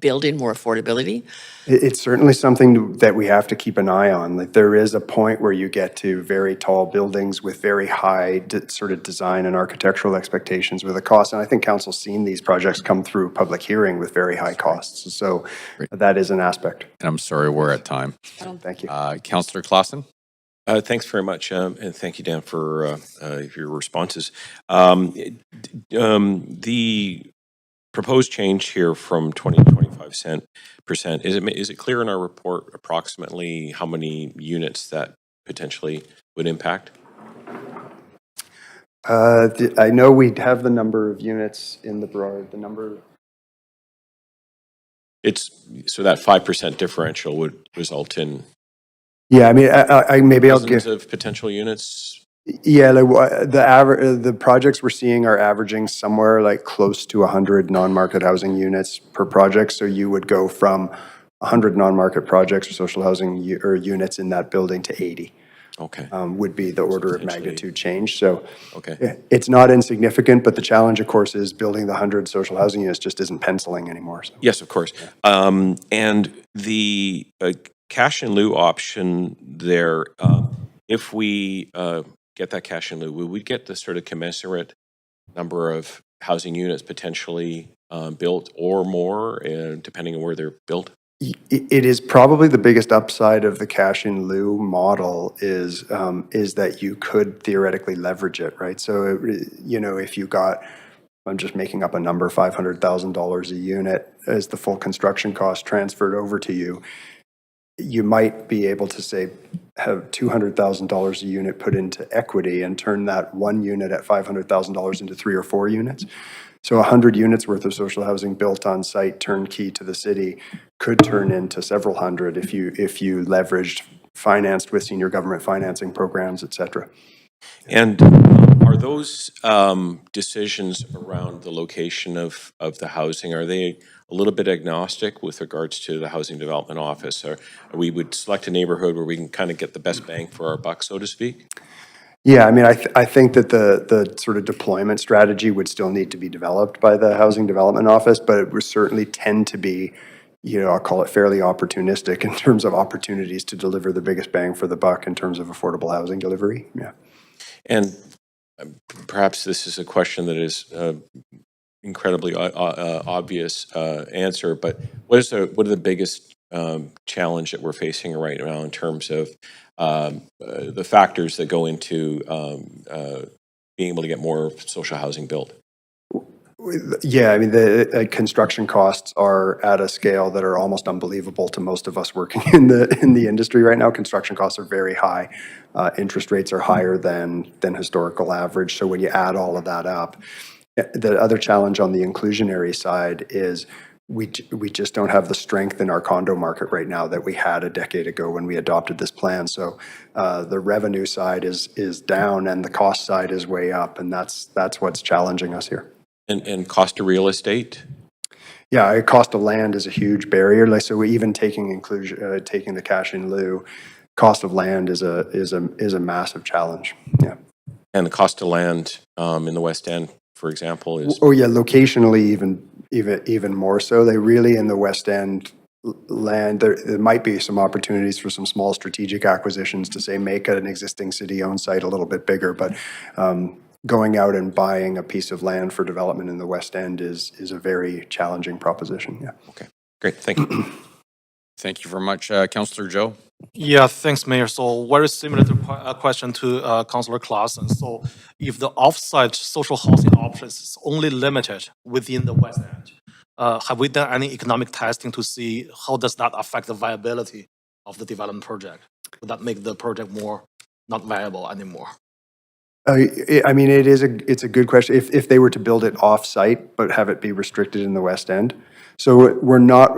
build in more affordability? It's certainly something that we have to keep an eye on. Like, there is a point where you get to very tall buildings with very high sort of design and architectural expectations with a cost. And I think council's seen these projects come through public hearing with very high costs. So that is an aspect. And I'm sorry, we're at time. Thank you. Councillor Clausen? Thanks very much, and thank you, Dan, for your responses. The proposed change here from 20 to 25%, is it clear in our report approximately how many units that potentially would impact? I know we have the number of units in the Burrard, So that 5% differential would result in Yeah, I mean, maybe I'll dozens give. of potential units? Yeah, like the projects we're seeing are averaging somewhere like close to 100 non-market housing units per project. So you would go from 100 non-market projects or social housing or units in that building to 80. Okay. Would be the order of potentially- magnitude change. So Okay. it's not insignificant, but the challenge, of course, is building the 100 social housing units just isn't penciling anymore. So. Yes, of course. And the cash in lieu option there, if we get that cash in lieu, will we get the sort of commensurate number of housing units potentially built or more, depending on where they're built? It is probably the biggest upside of the cash in lieu model is that you could theoretically leverage it, right? So, if you got, I'm just making up a number, $500,000 a unit as the full construction cost transferred over to you, you might be able to say, have $200,000 a unit put into equity and turn that one unit at $500,000 into 3 or 4 units. So 100 units worth of social housing built on site, turnkey to the city, could turn into several hundred if you leveraged, financed with senior government financing programs, et cetera. And are those decisions around the location of the housing, are they a little bit agnostic with regards to the Housing Development Office? Or we would select a neighborhood where we can kind of get the best bang for our buck, so to speak? Yeah, I mean, I think that the sort of deployment strategy would still need to be developed by the Housing Development Office, but it would certainly tend to be, I'll call it fairly opportunistic in terms of opportunities to deliver the biggest bang for the buck in terms of affordable housing delivery. Yeah. And perhaps this is a question that is incredibly obvious answer, but what are the biggest challenge that we're facing right now in terms of the factors that go into being able to get more social housing built? Yeah, I mean, the construction costs are at a scale that are almost unbelievable to most of us working in the industry right now. Construction costs are very high. Interest rates are higher than historical average. So when you add all of that up, the other challenge on the inclusionary side is we just don't have the strength in our condo market right now that we had a decade ago when we adopted this plan. So the revenue side is down and the cost side is way up, and that's what's challenging us here. And cost of real estate? Yeah, cost of land is a huge barrier. Like, so even taking taking the cash in lieu, cost of land is a massive challenge. Yeah. And the cost of land in the West End, for example, is? Oh yeah, locationally even more so. They really in the West End, land, there might be some opportunities for some small strategic acquisitions to say make an existing city-owned site a little bit bigger, but going out and buying a piece of land for development in the West End is a very challenging proposition, yeah. Okay, great, thank you. Thank you very much. Councillor Joe? Yeah, thanks, Mayor. So very similar to a question to Councillor Clausen. So if the off-site social housing options is only limited within the West End, have we done any economic testing to see how does that affect the viability of the development project? Would that make the project more not viable anymore? I mean, it's a good question. If they were to build it off-site, but have it be restricted in the West End. So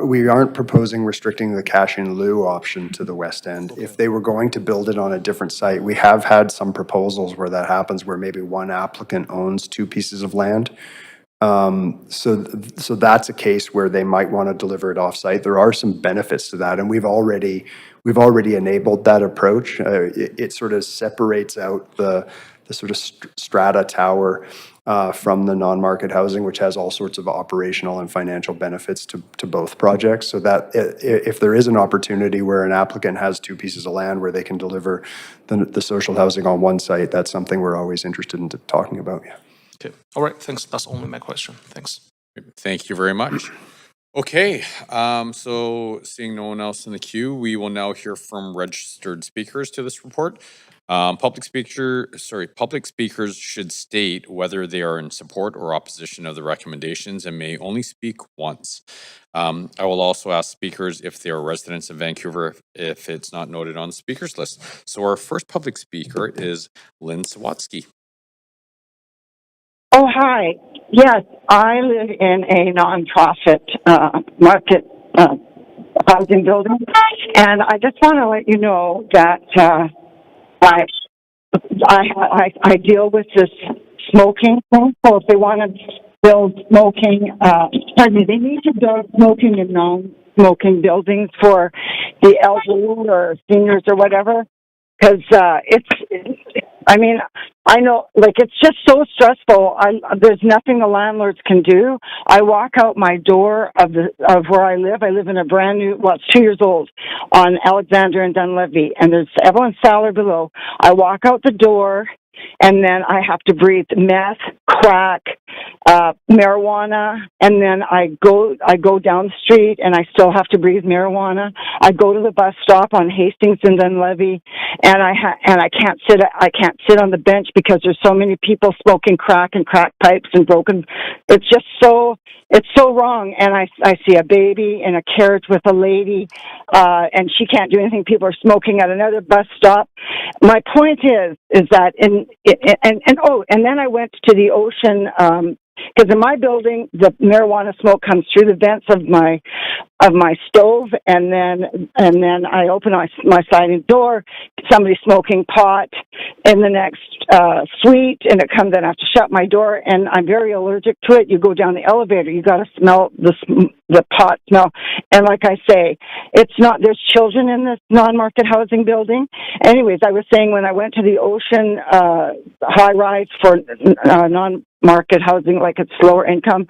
we aren't proposing restricting the cash in lieu option to the West End. If they were going to build it on a different site, we have had some proposals where that happens, where maybe one applicant owns two pieces of land. So that's a case where they might want to deliver it off-site. There are some benefits to that, and we've already enabled that approach. It sort of separates out the sort of strata tower from the non-market housing, which has all sorts of operational and financial benefits to both projects. So that if there is an opportunity where an applicant has two pieces of land where they can deliver the social housing on one site, that's something we're always interested in talking about. Yeah. Okay, all right, thanks. That's only my question. Thanks. Thank you very much. Okay, so seeing no one else in the queue, we will now hear from registered speakers to this report. Public speakers should state whether they are in support or opposition of the recommendations and may only speak once. I will also ask speakers if they are residents of Vancouver, if it's not noted on the speakers list. So our first public speaker is Lynn Sawatsky. Oh, hi. Yes, I live in a nonprofit market housing building, and I just want to let you know that I deal with this smoking thing. So if they want to build smoking, they need to build smoking in non-smoking buildings for the elderly or seniors or whatever. Because I know, like, it's just so stressful. There's nothing the landlords can do. I walk out my door of where I live. I live in a brand new, well, it's 2 years old, on Alexander and Dunleavy, and there's Evelyn Fowler below. I walk out the door, and then I have to breathe meth, crack, marijuana, and then I go down the street, and I still have to breathe marijuana. I go to the bus stop on Hastings and Dunleavy, and I can't sit on the bench because there's so many people smoking crack and crack pipes and broken. It's just so wrong. And I see a baby in a carriage with a lady, and she can't do anything. People are smoking at another bus stop. My point is that and then I went to the ocean, because in my building, the marijuana smoke comes through the vents of my stove, and then I open my sliding door. Somebody's smoking pot in the next suite, and it comes. Then I have to shut my door, and I'm very allergic to it. You go down the elevator, you got to smell the pot smell, and like I say, it's not. There's children in this non-market housing building. Anyways, I was saying when I went to the ocean high rise for non-market housing, like it's lower income,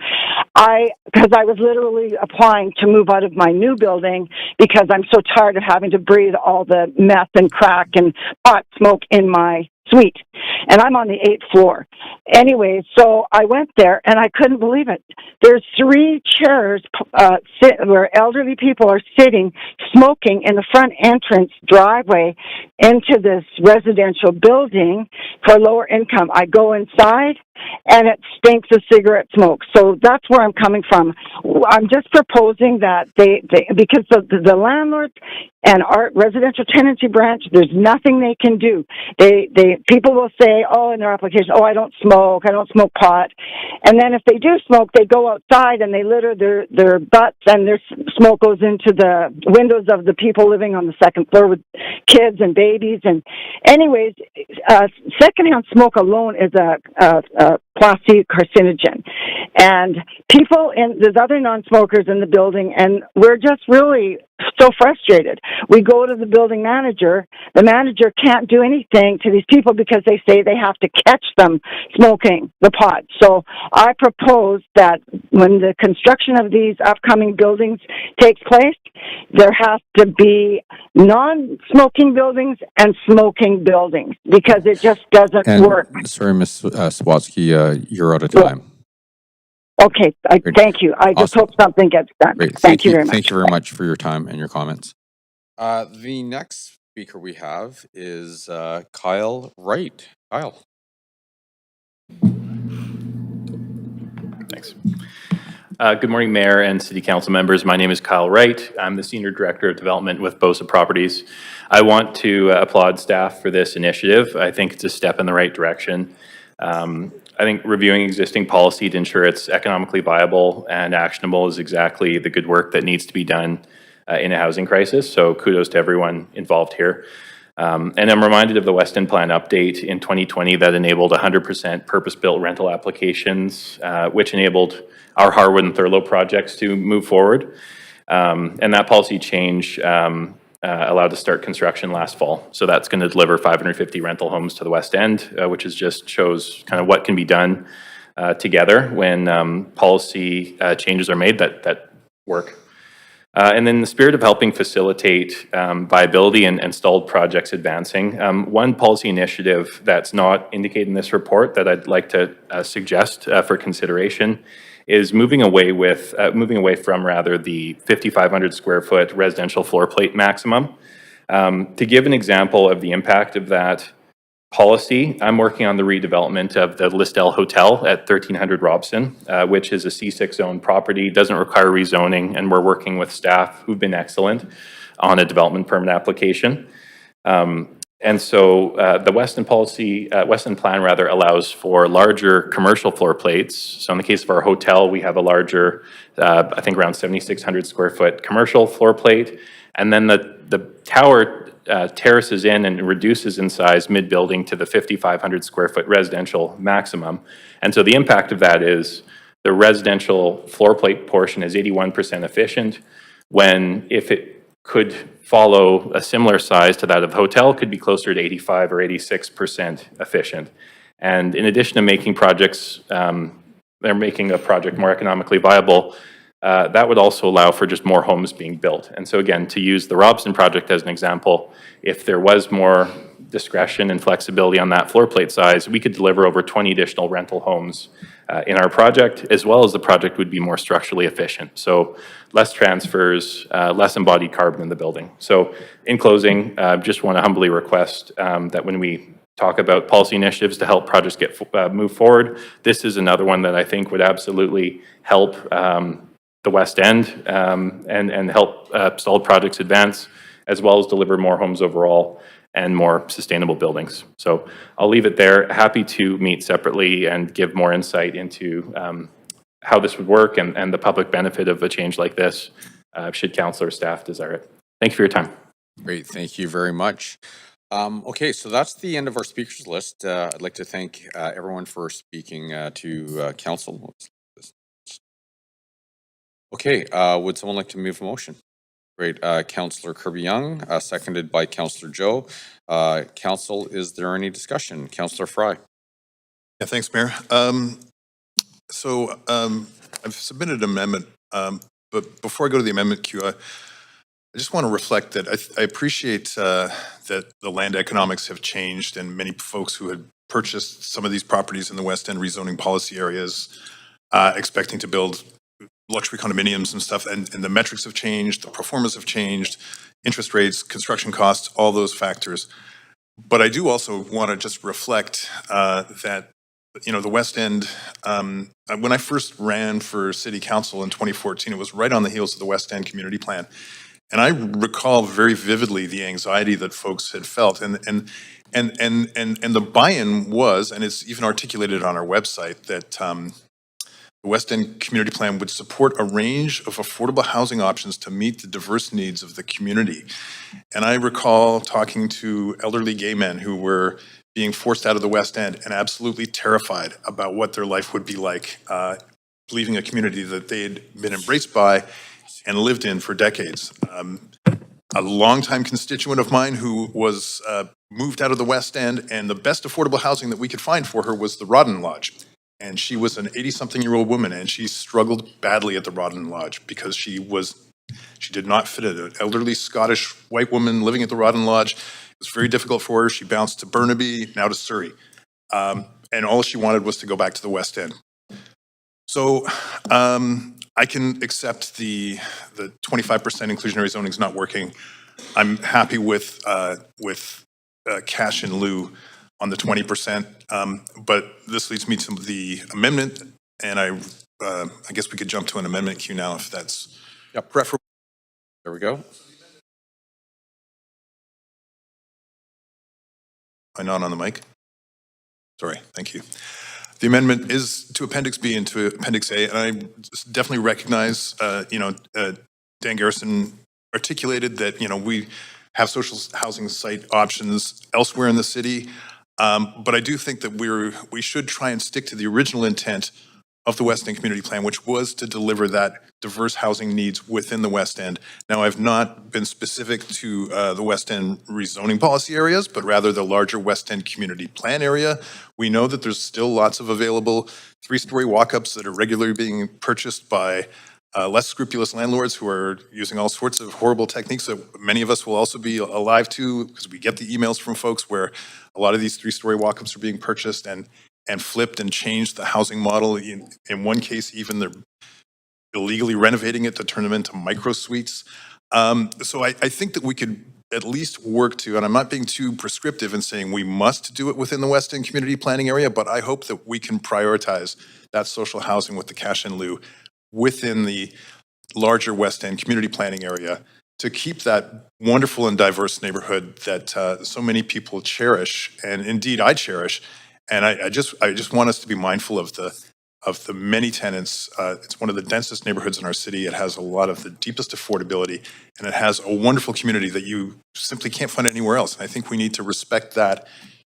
because I was literally applying to move out of my new building because I'm so tired of having to breathe all the meth and crack and pot smoke in my suite. And I'm on the 8th floor. Anyway, so I went there and I couldn't believe it. There's 3 chairs where elderly people are sitting, smoking in the front entrance driveway into this residential building for lower income. I go inside and it stinks of cigarette smoke. So that's where I'm coming from. I'm just proposing that they because the landlords and our residential tenancy branch, there's nothing they can do. People will say, in their application, I don't smoke pot. And then if they do smoke, they go outside and they litter their butts, and their smoke goes into the windows of the people living on the second floor with kids and babies. And anyways, secondhand smoke alone is a plastic carcinogen. And there's other non-smokers in the building, and we're just really so frustrated. We go to the building manager. The manager can't do anything to these people because they say they have to catch them smoking the pot. So I propose that when the construction of these upcoming buildings takes place, there has to be non-smoking buildings and smoking buildings, because it just doesn't work. Sorry, Ms. Sawatsky, you're out of time. Okay, thank you. I just hope something gets done. Great. Thank you very much. Thank you very much for your time and your comments. The next speaker we have is Kyle Wright. Kyle. Thanks. Good morning, Mayor and City Council members. My name is Kyle Wright. I'm the Senior Director of Development with Bosa Properties. I want to applaud staff for this initiative. I think it's a step in the right direction. I think reviewing existing policy to ensure it's economically viable and actionable is exactly the good work that needs to be done in a housing crisis. So kudos to everyone involved here. And I'm reminded of the West End Plan update in 2020 that enabled 100% purpose-built rental applications, which enabled our Harwood and Thurlow projects to move forward. And that policy change allowed to start construction last fall. So that's going to deliver 550 rental homes to the West End, which is just shows kind of what can be done together when policy changes are made that work. And in the spirit of helping facilitate viability and stalled projects advancing, one policy initiative that's not indicated in this report that I'd like to suggest for consideration is moving away from the 5,500 square foot residential floor plate maximum. To give an example of the impact of that policy, I'm working on the redevelopment of the Lisdell Hotel at 1300 Robson, which is a C6 zone property, doesn't require rezoning, and we're working with staff who've been excellent on a development permit application. And so the Weston plan allows for larger commercial floor plates. So in the case of our hotel, we have a larger, I think around 7,600 square foot commercial floor plate. And then the tower terraces in and reduces in size mid-building to the 5,500 square foot residential maximum. And so the impact of that is the residential floor plate portion is 81% efficient, when if it could follow a similar size to that of the hotel, could be closer to 85 or 86% efficient. And in addition to making projects, they're making a project more economically viable, that would also allow for just more homes being built. And so again, to use the Robson project as an example, if there was more discretion and flexibility on that floor plate size, we could deliver over 20 additional rental homes in our project, as well as the project would be more structurally efficient. So less transfers, less embodied carbon in the building. So in closing, just want to humbly request that when we talk about policy initiatives to help projects get move forward, this is another one that I think would absolutely help the West End and help stalled projects advance, as well as deliver more homes overall and more sustainable buildings. So I'll leave it there. Happy to meet separately and give more insight into how this would work and the public benefit of a change like this, should council or staff desire it. Thank you for your time. Great, thank you very much. Okay, so that's the end of our speakers list. I'd like to thank everyone for speaking to council. Okay, would someone like to move a motion? Great, Councillor Kirby-Young, seconded by Councillor Joe. Council, is there any discussion? Councillor Fry. Yeah, thanks, Mayor. I've submitted an amendment, but before I go to the amendment queue, I just want to reflect that I appreciate that the land economics have changed, and many folks who had purchased some of these properties in the West End rezoning policy areas expecting to build luxury condominiums and stuff, and the metrics have changed, the performance have changed, interest rates, construction costs, all those factors. But I do also want to just reflect that, you know, the West End, when I first ran for city council in 2014, it was right on the heels of the West End community plan. And I recall very vividly the anxiety that folks had felt, and the buy-in was, and it's even articulated on our website, that the West End Community Plan would support a range of affordable housing options to meet the diverse needs of the community. And I recall talking to elderly gay men who were being forced out of the West End and absolutely terrified about what their life would be like, leaving a community that they had been embraced by and lived in for decades. A longtime constituent of mine who was moved out of the West End, and the best affordable housing that we could find for her was the Rawdon Lodge. And she was an 80-something-year-old woman, and she struggled badly at the Rawdon Lodge because she did not fit it. An elderly Scottish white woman living at the Rawdon Lodge. It was very difficult for her. She bounced to Burnaby, now to Surrey. And all she wanted was to go back to the West End. So I can accept the 25% inclusionary zoning is not working. I'm happy with cash in lieu on the 20%, but this leads me to the amendment, and I guess we could jump to an amendment queue now if that's preferable. There we go. Am I not on the mic? Sorry, thank you. The amendment is to Appendix B and to Appendix A, and I definitely recognize, Dan Garrison articulated that, we have social housing site options elsewhere in the city, but I do think that we should try and stick to the original intent of the West End Community Plan, which was to deliver that diverse housing needs within the West End. Now, I've not been specific to the West End rezoning policy areas, but rather the larger West End Community Plan area. We know that there's still lots of available three-story walk-ups that are regularly being purchased by less scrupulous landlords who are using all sorts of horrible techniques that many of us will also be alive to, because we get the emails from folks where a lot of these three-story walk-ups are being purchased and flipped and changed the housing model. In one case, even they're illegally renovating it to turn them into micro suites. So I think that we could at least work to, and I'm not being too prescriptive in saying we must do it within the West End Community Planning area, but I hope that we can prioritize that social housing with the cash in lieu within the larger West End Community Planning area to keep that wonderful and diverse neighborhood that so many people cherish, and indeed I cherish. And I just want us to be mindful of the many tenants. It's one of the densest neighborhoods in our city. It has a lot of the deepest affordability, and it has a wonderful community that you simply can't find anywhere else. And I think we need to respect that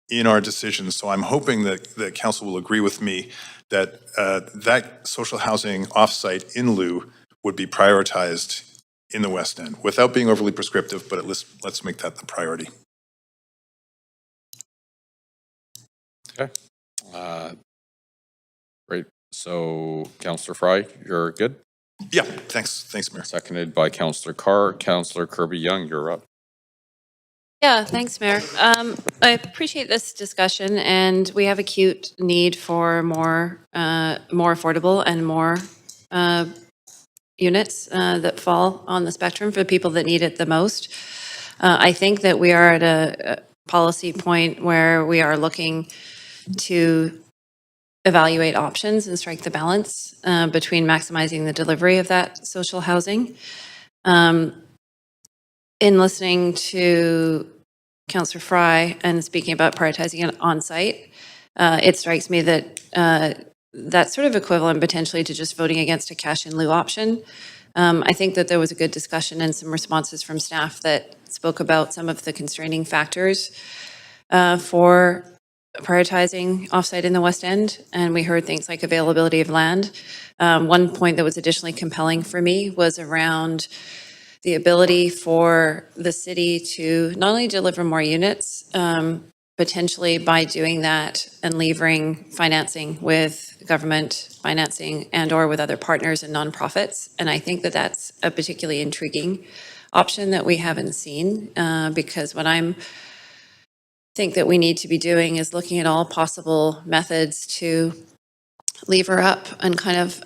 in our decisions. So I'm hoping that the council will agree with me that that social housing offsite in lieu would be prioritized in the West End without being overly prescriptive, but at least let's make that the priority. Okay. Great. So, Councillor Fry, you're good? Yeah, thanks, Mayor. Seconded by Councillor Carr. Councillor Kirby-Young, you're up. Yeah, thanks, Mayor. I appreciate this discussion, and we have acute need for more affordable and more units that fall on the spectrum for the people that need it the most. I think that we are at a policy point where we are looking to evaluate options and strike the balance between maximizing the delivery of that social housing. In listening to Councillor Fry and speaking about prioritizing it on-site, it strikes me that that's sort of equivalent potentially to just voting against a cash in lieu option. I think that there was a good discussion and some responses from staff that spoke about some of the constraining factors for prioritizing offsite in the West End, and we heard things like availability of land. One point that was additionally compelling for me was around the ability for the city to not only deliver more units, potentially by doing that and levering financing with government financing and or with other partners and nonprofits. And I think that that's a particularly intriguing option that we haven't seen, because what I'm think that we need to be doing is looking at all possible methods to lever up and kind of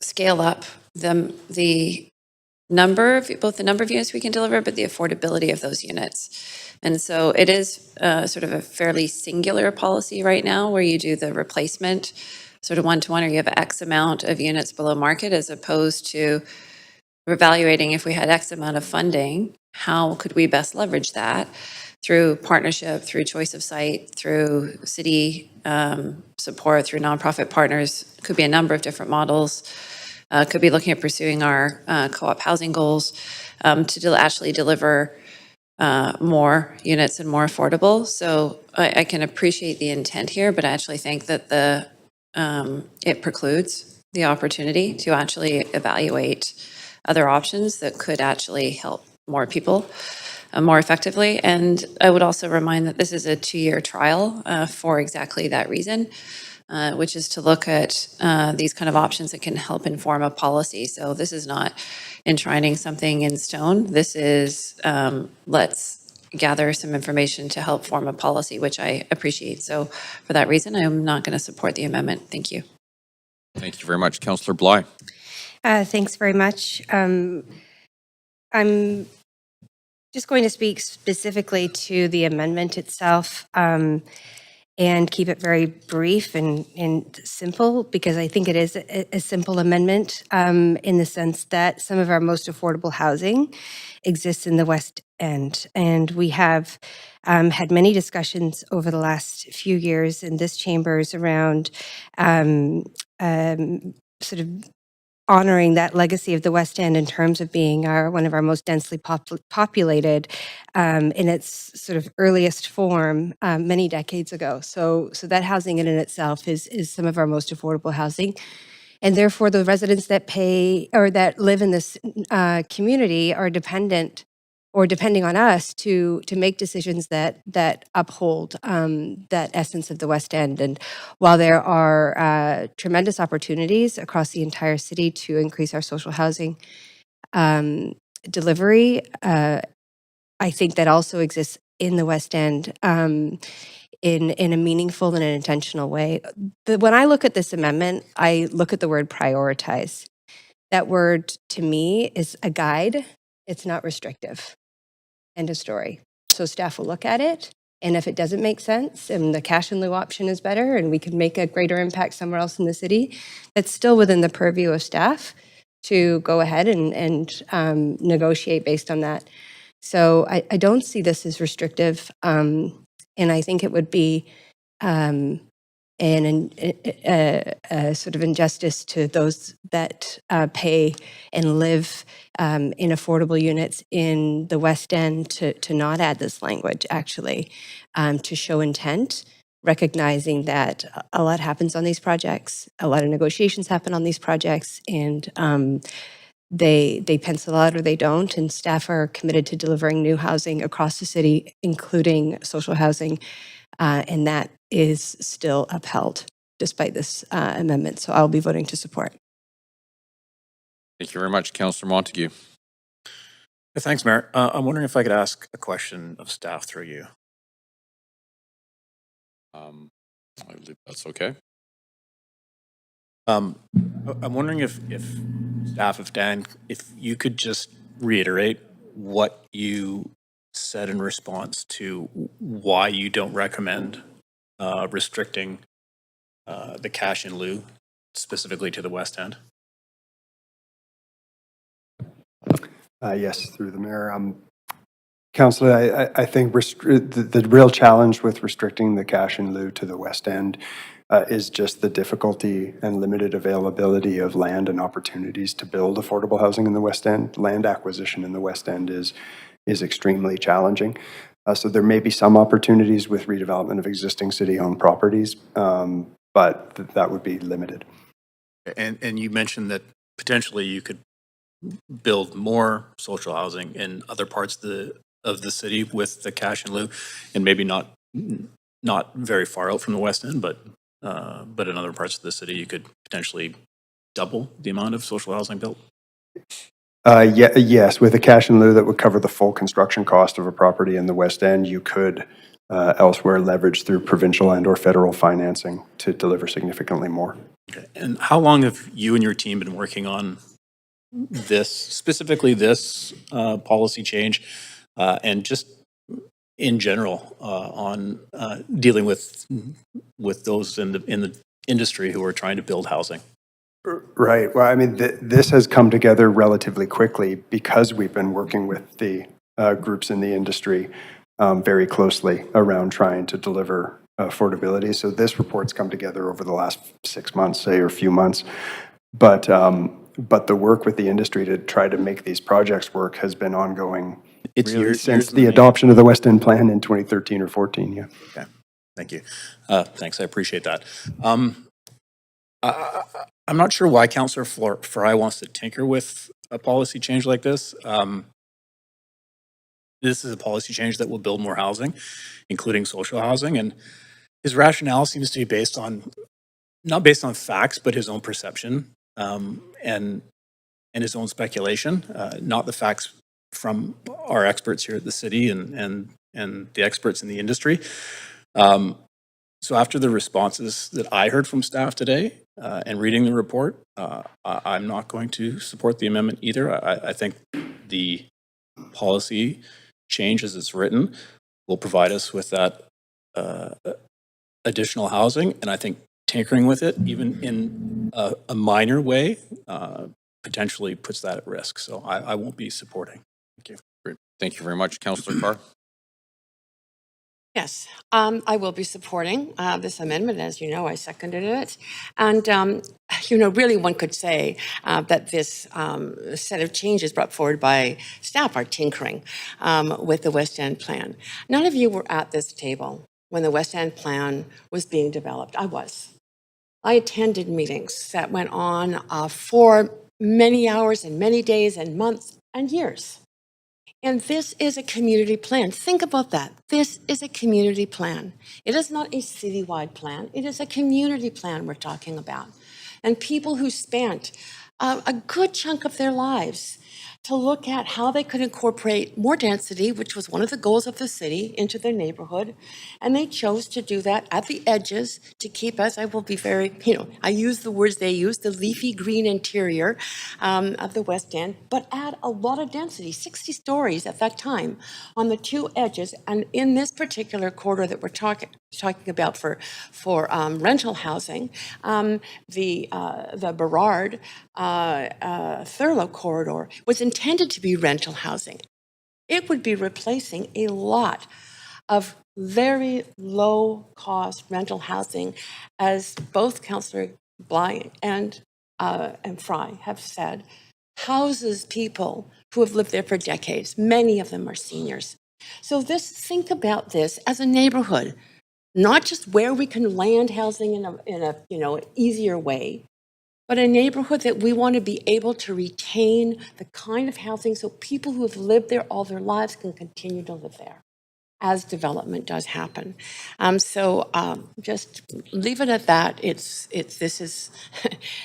scale up the number of both the number of units we can deliver, but the affordability of those units. And so it is sort of a fairly singular policy right now where you do the replacement sort of one-to-one, or you have X amount of units below market, as opposed to evaluating if we had X amount of funding, how could we best leverage that through partnership, through choice of site, through city support, through nonprofit partners. Could be a number of different models. Could be looking at pursuing our co-op housing goals to actually deliver more units and more affordable. So I can appreciate the intent here, but I actually think that it precludes the opportunity to actually evaluate other options that could actually help more people more effectively. And I would also remind that this is a 2-year trial for exactly that reason, which is to look at these kind of options that can help inform a policy. So this is not enshrining something in stone. This is let's gather some information to help form a policy, which I appreciate. So for that reason, I'm not going to support the amendment. Thank you. Thank you very much. Councillor Bly. Thanks very much. I'm just going to speak specifically to the amendment itself and keep it very brief and simple, because I think it is a simple amendment in the sense that some of our most affordable housing exists in the West End. And we have had many discussions over the last few years in this chambers around sort of honoring that legacy of the West End in terms of being one of our most densely populated in its sort of earliest form many decades ago. So that housing in itself is some of our most affordable housing. And therefore, the residents that pay or that live in this community are dependent or depending on us to make decisions that uphold that essence of the West End. And while there are tremendous opportunities across the entire city to increase our social housing delivery, I think that also exists in the West End in a meaningful and an intentional way. When I look at this amendment, I look at the word prioritize. That word to me is a guide. It's not restrictive. End of story. So staff will look at it, and if it doesn't make sense and the cash in lieu option is better and we can make a greater impact somewhere else in the city, that's still within the purview of staff to go ahead and negotiate based on that. So I don't see this as restrictive, and I think it would be a sort of injustice to those that pay and live in affordable units in the West End to not add this language, actually, to show intent, recognizing that a lot happens on these projects, a lot of negotiations happen on these projects, and they pencil out or they don't, and staff are committed to delivering new housing across the city, including social housing, and that is still upheld despite this amendment. So I'll be voting to support. Thank you very much. Councillor Montague. Thanks, Mayor. I'm wondering if I could ask a question of staff through you. I believe that's okay. I'm wondering if staff, if Dan, if you could just reiterate what you said in response to why you don't recommend restricting the cash in lieu specifically to the West End. Yes, through the mayor. Councillor, I think the real challenge with restricting the cash in lieu to the West End is just the difficulty and limited availability of land and opportunities to build affordable housing in the West End. Land acquisition in the West End is extremely challenging. So there may be some opportunities with redevelopment of existing city-owned properties, but that would be limited. And you mentioned that potentially you could build more social housing in other parts of the city with the cash in lieu, and maybe not very far out from the West End, but in other parts of the city you could potentially double the amount of social housing built. Yes, with a cash in lieu that would cover the full construction cost of a property in the West End, you could elsewhere leverage through provincial and or federal financing to deliver significantly more. Okay. And how long have you and your team been working on this, specifically this policy change, and just in general on dealing with those in the industry who are trying to build housing? Right. Well, I mean, this has come together relatively quickly because we've been working with the groups in the industry very closely around trying to deliver affordability. So this report's come together over the last 6 months, say, or a few months. But the work with the industry to try to make these projects work has been ongoing It's Really, years since in the making. adoption of the West End Plan in 2013 or 14, yeah. Okay, thank you. Thanks, I appreciate that. I'm not sure why Councillor Fry wants to tinker with a policy change like this. This is a policy change that will build more housing, including social housing, and his rationale seems to be based on, not based on facts, but his own perception, and his own speculation, not the facts from our experts here at the city and the experts in the industry. So after the responses that I heard from staff today and reading the report, I'm not going to support the amendment either. I think the policy change as it's written will provide us with that additional housing. And I think tinkering with it, even in a minor way, potentially puts that at risk. So I won't be supporting. Thank you. Great. Thank you very much. Councillor Carr? Yes, I will be supporting this amendment. As you know, I seconded it. And, really one could say that this set of changes brought forward by staff are tinkering with the West End plan. None of you were at this table when the West End plan was being developed. I was. I attended meetings that went on for many hours and many days and months and years. And this is a community plan. Think about that. This is a community plan. It is not a citywide plan. It is a community plan we're talking about. And people who spent a good chunk of their lives to look at how they could incorporate more density, which was one of the goals of the city, into their neighborhood. And they chose to do that at the edges to keep us, I will be very, I use the words they use, the leafy green interior of the West End, but add a lot of density, 60 stories at that time on the two edges. And in this particular corridor that we're talking about for rental housing, the Burrard Thurlow corridor was intended to be rental housing. It would be replacing a lot of very low-cost rental housing, as both Councillor Bly and Fry have said, houses people who have lived there for decades. Many of them are seniors. So think about this as a neighborhood, not just where we can land housing in a easier way, but a neighborhood that we want to be able to retain the kind of housing so people who have lived there all their lives can continue to live there as development does happen. Just leave it at that.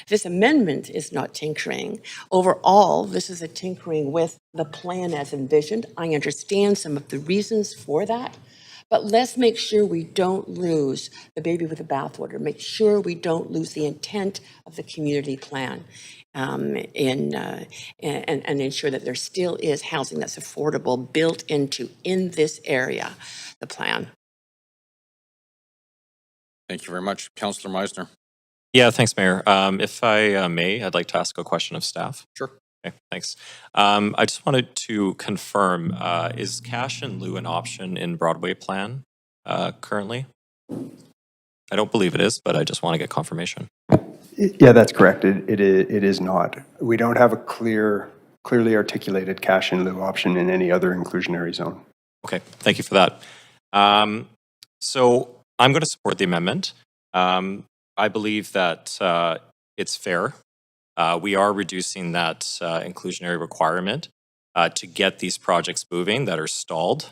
This amendment is not tinkering. Overall, this is a tinkering with the plan as envisioned. I understand some of the reasons for that. But let's make sure we don't lose the baby with the bathwater. Make sure we don't lose the intent of the community plan, and ensure that there still is housing that's affordable built into in this area, the plan. Thank you very much. Councillor Meisner? Yeah, thanks, Mayor. If I may, I'd like to ask a question of staff. Sure. Okay, thanks. I just wanted to confirm, is cash in lieu an option in Broadway plan currently? I don't believe it is, but I just want to get confirmation. Yeah, that's correct. It is not. We don't have a clearly articulated cash in lieu option in any other inclusionary zone. Okay, thank you for that. So I'm going to support the amendment. I believe that it's fair. We are reducing that inclusionary requirement to get these projects moving that are stalled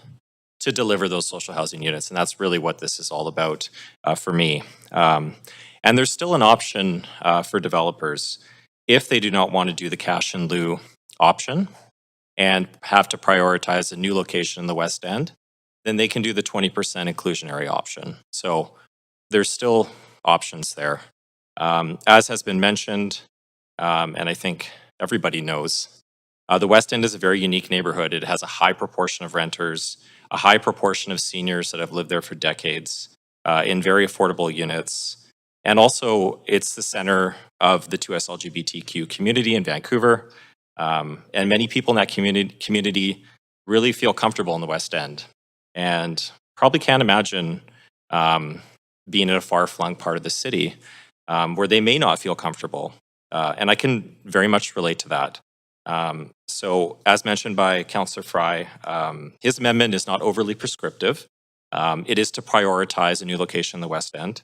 to deliver those social housing units. And that's really what this is all about for me. And there's still an option for developers if they do not want to do the cash in lieu option and have to prioritize a new location in the West End, then they can do the 20% inclusionary option. So there's still options there. As has been mentioned, and I think everybody knows, the West End is a very unique neighborhood. It has a high proportion of renters, a high proportion of seniors that have lived there for decades in very affordable units. And also, it's the center of the 2S LGBTQ community in Vancouver. And many people in that community really feel comfortable in the West End and probably can't imagine being in a far-flung part of the city where they may not feel comfortable. And I can very much relate to that. So as mentioned by Councillor Fry, his amendment is not overly prescriptive. It is to prioritize a new location in the West End,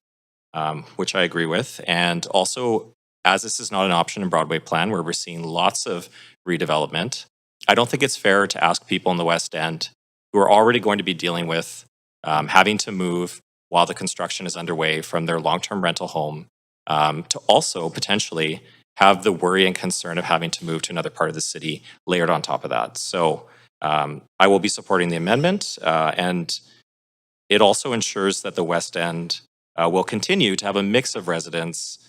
which I agree with. And also, as this is not an option in Broadway Plan, where we're seeing lots of redevelopment, I don't think it's fair to ask people in the West End who are already going to be dealing with having to move while the construction is underway from their long-term rental home to also potentially have the worry and concern of having to move to another part of the city layered on top of that. So I will be supporting the amendment, and it also ensures that the West End will continue to have a mix of residents,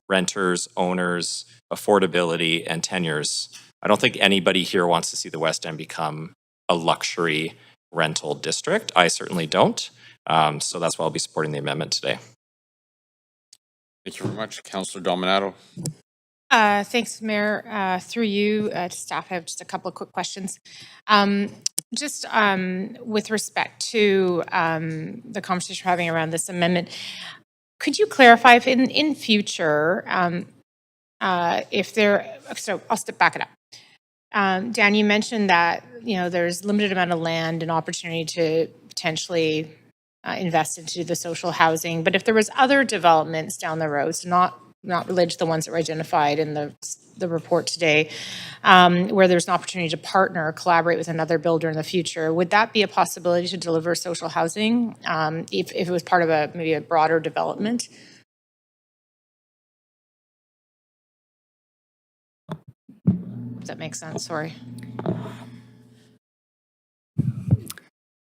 renters, owners, affordability, and tenures. I don't think anybody here wants to see the West End become a luxury rental district. I certainly don't. So that's why I'll be supporting the amendment today. Thank you very much. Councillor Dominato. Thanks, Mayor. Through you to staff, I have just a couple of quick questions. Just with respect to the conversation we're having around this amendment, could you clarify if in future, if there, so I'll back it up. Dan, you mentioned that, there's limited amount of land and opportunity to potentially invest into the social housing, but if there was other developments down the road, so not related to the ones that were identified in the report today, where there's an opportunity to partner or collaborate with another builder in the future, would that be a possibility to deliver social housing if it was part of maybe a broader development? Does that make sense? Sorry.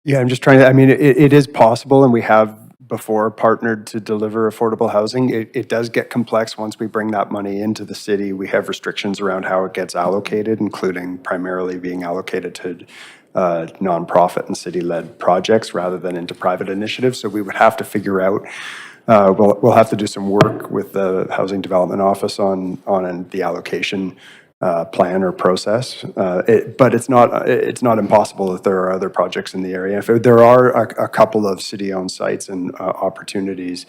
Yeah, I'm just trying to, it is possible, and we have before partnered to deliver affordable housing. It does get complex once we bring that money into the city. We have restrictions around how it gets allocated, including primarily being allocated to nonprofit and city-led projects rather than into private initiatives. So we would have to figure out, we'll have to do some work with the Housing Development Office on the allocation plan or process, but it's not impossible that there are other projects in the area. If there are a couple of city-owned sites and opportunities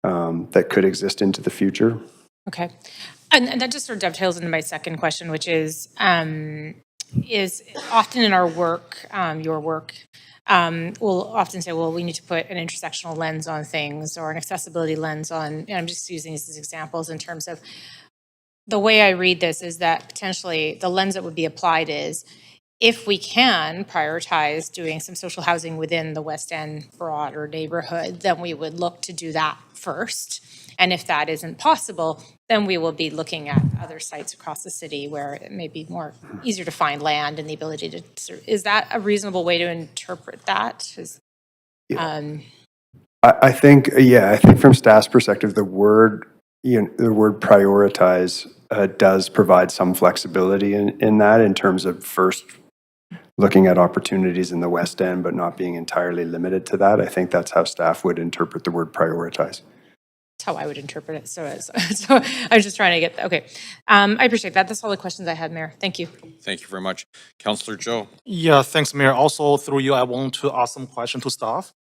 that could exist into the future. Okay, and that just sort of dovetails into my second question, which is often in our work, your work, we'll often say, well, we need to put an intersectional lens on things or an accessibility lens on, and I'm just using these as examples in terms of the way I read this is that potentially the lens that would be applied is if we can prioritize doing some social housing within the West End broader neighborhood, then we would look to do that first. And if that isn't possible, then we will be looking at other sites across the city where it may be easier to find land and the ability to, is that a reasonable way to interpret that? I think from staff's perspective, the word prioritize does provide some flexibility in that, in terms of first looking at opportunities in the West End, but not being entirely limited to that. I think that's how staff would interpret the word prioritize. That's how I would interpret it. So I was just trying to get, okay. I appreciate that. That's all the questions I had, Mayor. Thank you. Thank you very much. Councillor Joe. Yeah, thanks, Mayor. Also, through you, I want to ask some question to staff.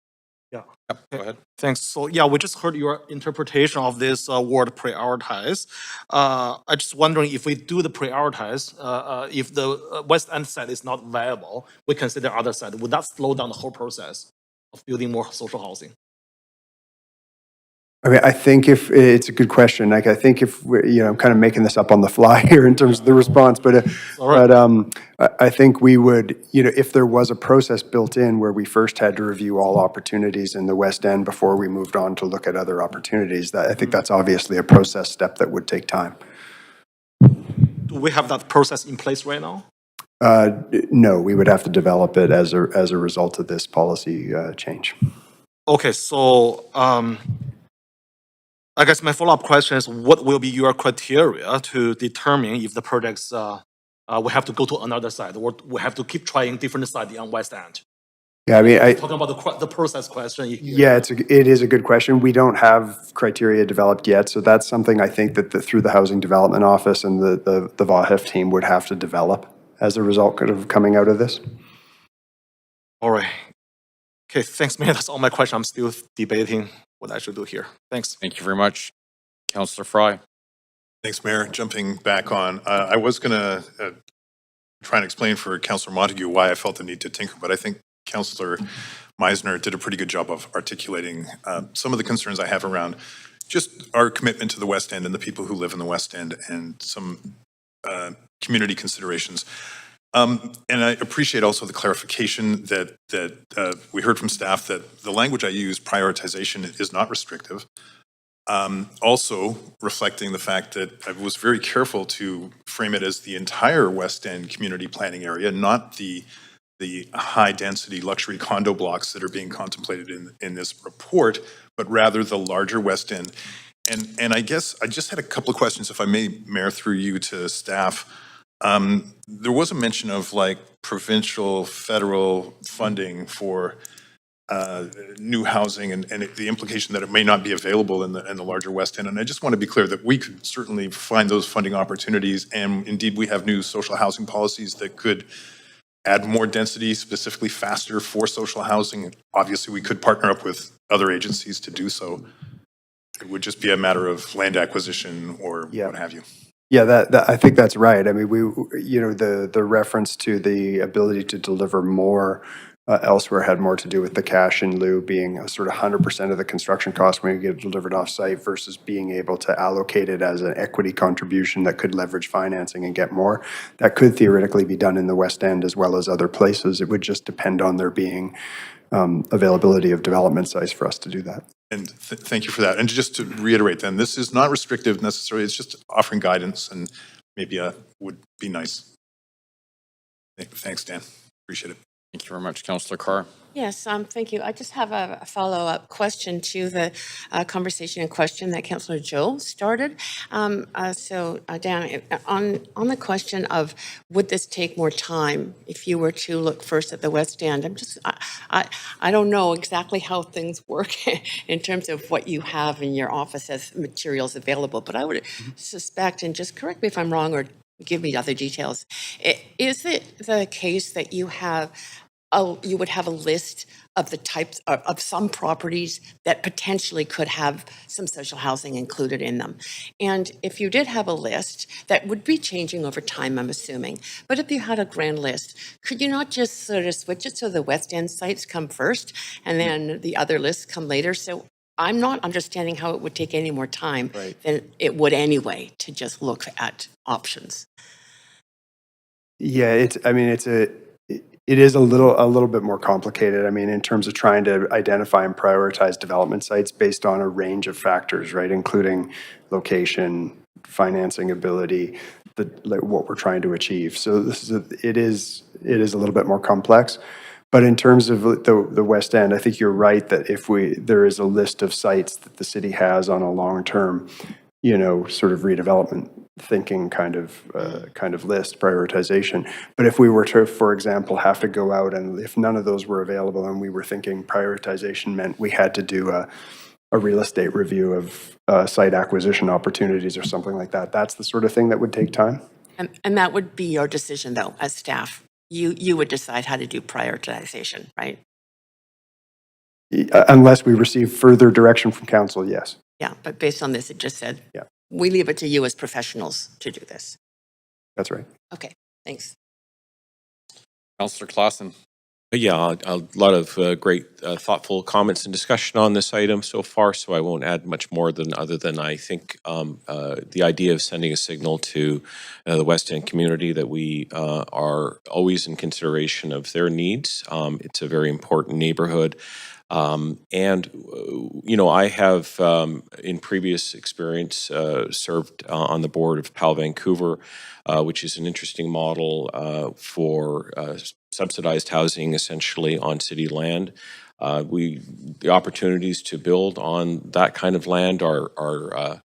Yeah. Yep, go ahead. Thanks. So yeah, we just heard your interpretation of this word prioritize. I just wondering if we do the prioritize, if the West End side is not viable, we consider other side. Would that slow down the whole process of building more social housing? I think if it's a good question, like I think if I'm kind of making this up on the fly here in terms of the response, but I think we would, if there was a process built in where we first had to review all opportunities in the West End before we moved on to look at other opportunities, that I think that's obviously a process step that would take time. Do we have that process in place right now? No, we would have to develop it as a result of this policy change. Okay, so I guess my follow-up question is, what will be your criteria to determine if the projects we have to go to another side, or we have to keep trying different sides on West End? Yeah, talking about the process question. Yeah, it is a good question. We don't have criteria developed yet, so that's something I think that through the Housing Development Office and the VAHF team would have to develop as a result of coming out of this. All right. Okay, thanks, Mayor. That's all my questions. I'm still debating what I should do here. Thanks. Thank you very much. Councillor Fry. Thanks, Mayor. Jumping back on, I was going to try and explain for Councillor Montague why I felt the need to tinker, but I think Councillor Meisner did a pretty good job of articulating some of the concerns I have around just our commitment to the West End and the people who live in the West End and some community considerations. And I appreciate also the clarification that we heard from staff that the language I use, prioritization, is not restrictive. Also reflecting the fact that I was very careful to frame it as the entire West End community planning area, not the high-density luxury condo blocks that are being contemplated in this report, but rather the larger West End. And I guess I just had a couple of questions, if I may, Mayor, through you to staff. There was a mention of like provincial, federal funding for new housing and the implication that it may not be available in the larger West End. And I just want to be clear that we could certainly find those funding opportunities. And indeed, we have new social housing policies that could add more density, specifically faster for social housing. Obviously, we could partner up with other agencies to do so. It would just be a matter of land acquisition or what have you. Yeah, that I think that's right. I mean, the reference to the ability to deliver more elsewhere had more to do with the cash in lieu being a sort of 100% of the construction cost when you get it delivered off-site versus being able to allocate it as an equity contribution that could leverage financing and get more. That could theoretically be done in the West End as well as other places. It would just depend on there being availability of development sites for us to do that. And thank you for that. And just to reiterate then, this is not restrictive necessarily, it's just offering guidance and maybe would be nice. Thanks, Dan. Appreciate it. Thank you very much, Councillor Carr. Yes, thank you. I just have a follow-up question to the conversation and question that Councillor Joe started. Dan, on the question of would this take more time if you were to look first at the West End? I don't know exactly how things work in terms of what you have in your office as materials available, but I would suspect, and just correct me if I'm wrong or give me other details, is it the case that you would have a list of the types of some properties that potentially could have some social housing included in them? And if you did have a list, that would be changing over time, I'm assuming. But if you had a grand list, could you not just sort of switch it so the West End sites come first and then the other lists come later? So I'm not understanding how it would take any more time than it would anyway to just look at options. Yeah, it is a little bit more complicated. I mean, in terms of trying to identify and prioritize development sites based on a range of factors, right, including location, financing ability, what we're trying to achieve. So it is a little bit more complex. But in terms of the West End, I think you're right that there is a list of sites that the city has on a long-term, sort of redevelopment thinking kind of list prioritization. But if we were to, for example, have to go out and if none of those were available and we were thinking prioritization meant we had to do a real estate review of site acquisition opportunities or something like that, that's the sort of thing that would take time. And that would be your decision, though, as staff. You would decide how to do prioritization, right? Unless we receive further direction from council, yes. Yeah, but based on this, it just said, we leave it to you as professionals to do this. That's right. Okay, thanks. Councillor Clausen. Yeah, a lot of great, thoughtful comments and discussion on this item so far, so I won't add much more other than I think the idea of sending a signal to the West End community that we are always in consideration of their needs. It's a very important neighborhood. I have, in previous experience, served on the board of PAL Vancouver, which is an interesting model for subsidized housing, essentially on city land. The opportunities to build on that kind of land are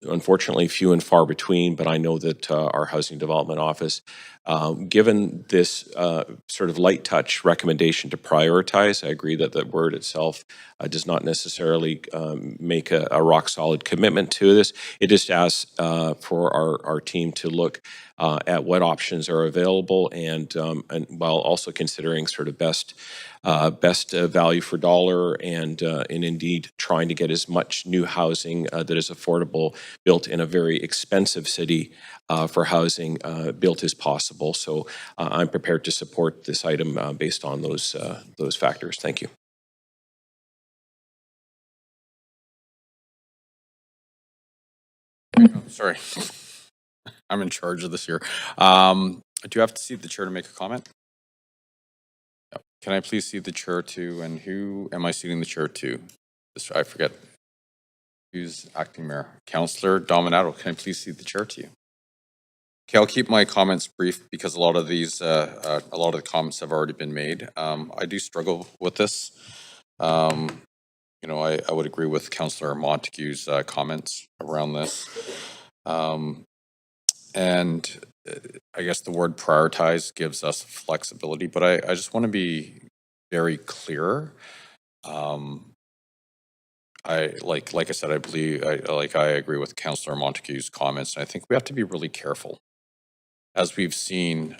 unfortunately few and far between, but I know that our Housing Development Office, given this sort of light touch recommendation to prioritize, I agree that the word itself does not necessarily make a rock solid commitment to this. It just asks for our team to look at what options are available, and while also considering sort of best value for dollar, and indeed trying to get as much new housing that is affordable built in a very expensive city for housing built as possible. So I'm prepared to support this item based on those factors. Thank you. Sorry. I'm in charge of this here. Do you have to see the chair to make a comment? No. Can I please see the chair to, and who am I seating the chair to? I forget. Who's acting mayor? Councillor Dominato, can I please see the chair to you? Okay, I'll keep my comments brief because a lot of these, a lot of the comments have already been made. I do struggle with this. You know, I would agree with Councillor Montague's comments around this. And I guess the word prioritize gives us flexibility, but I just want to be very clear. Like I said, I believe, I agree with Councillor Montague's comments, and I think we have to be really careful. As we've seen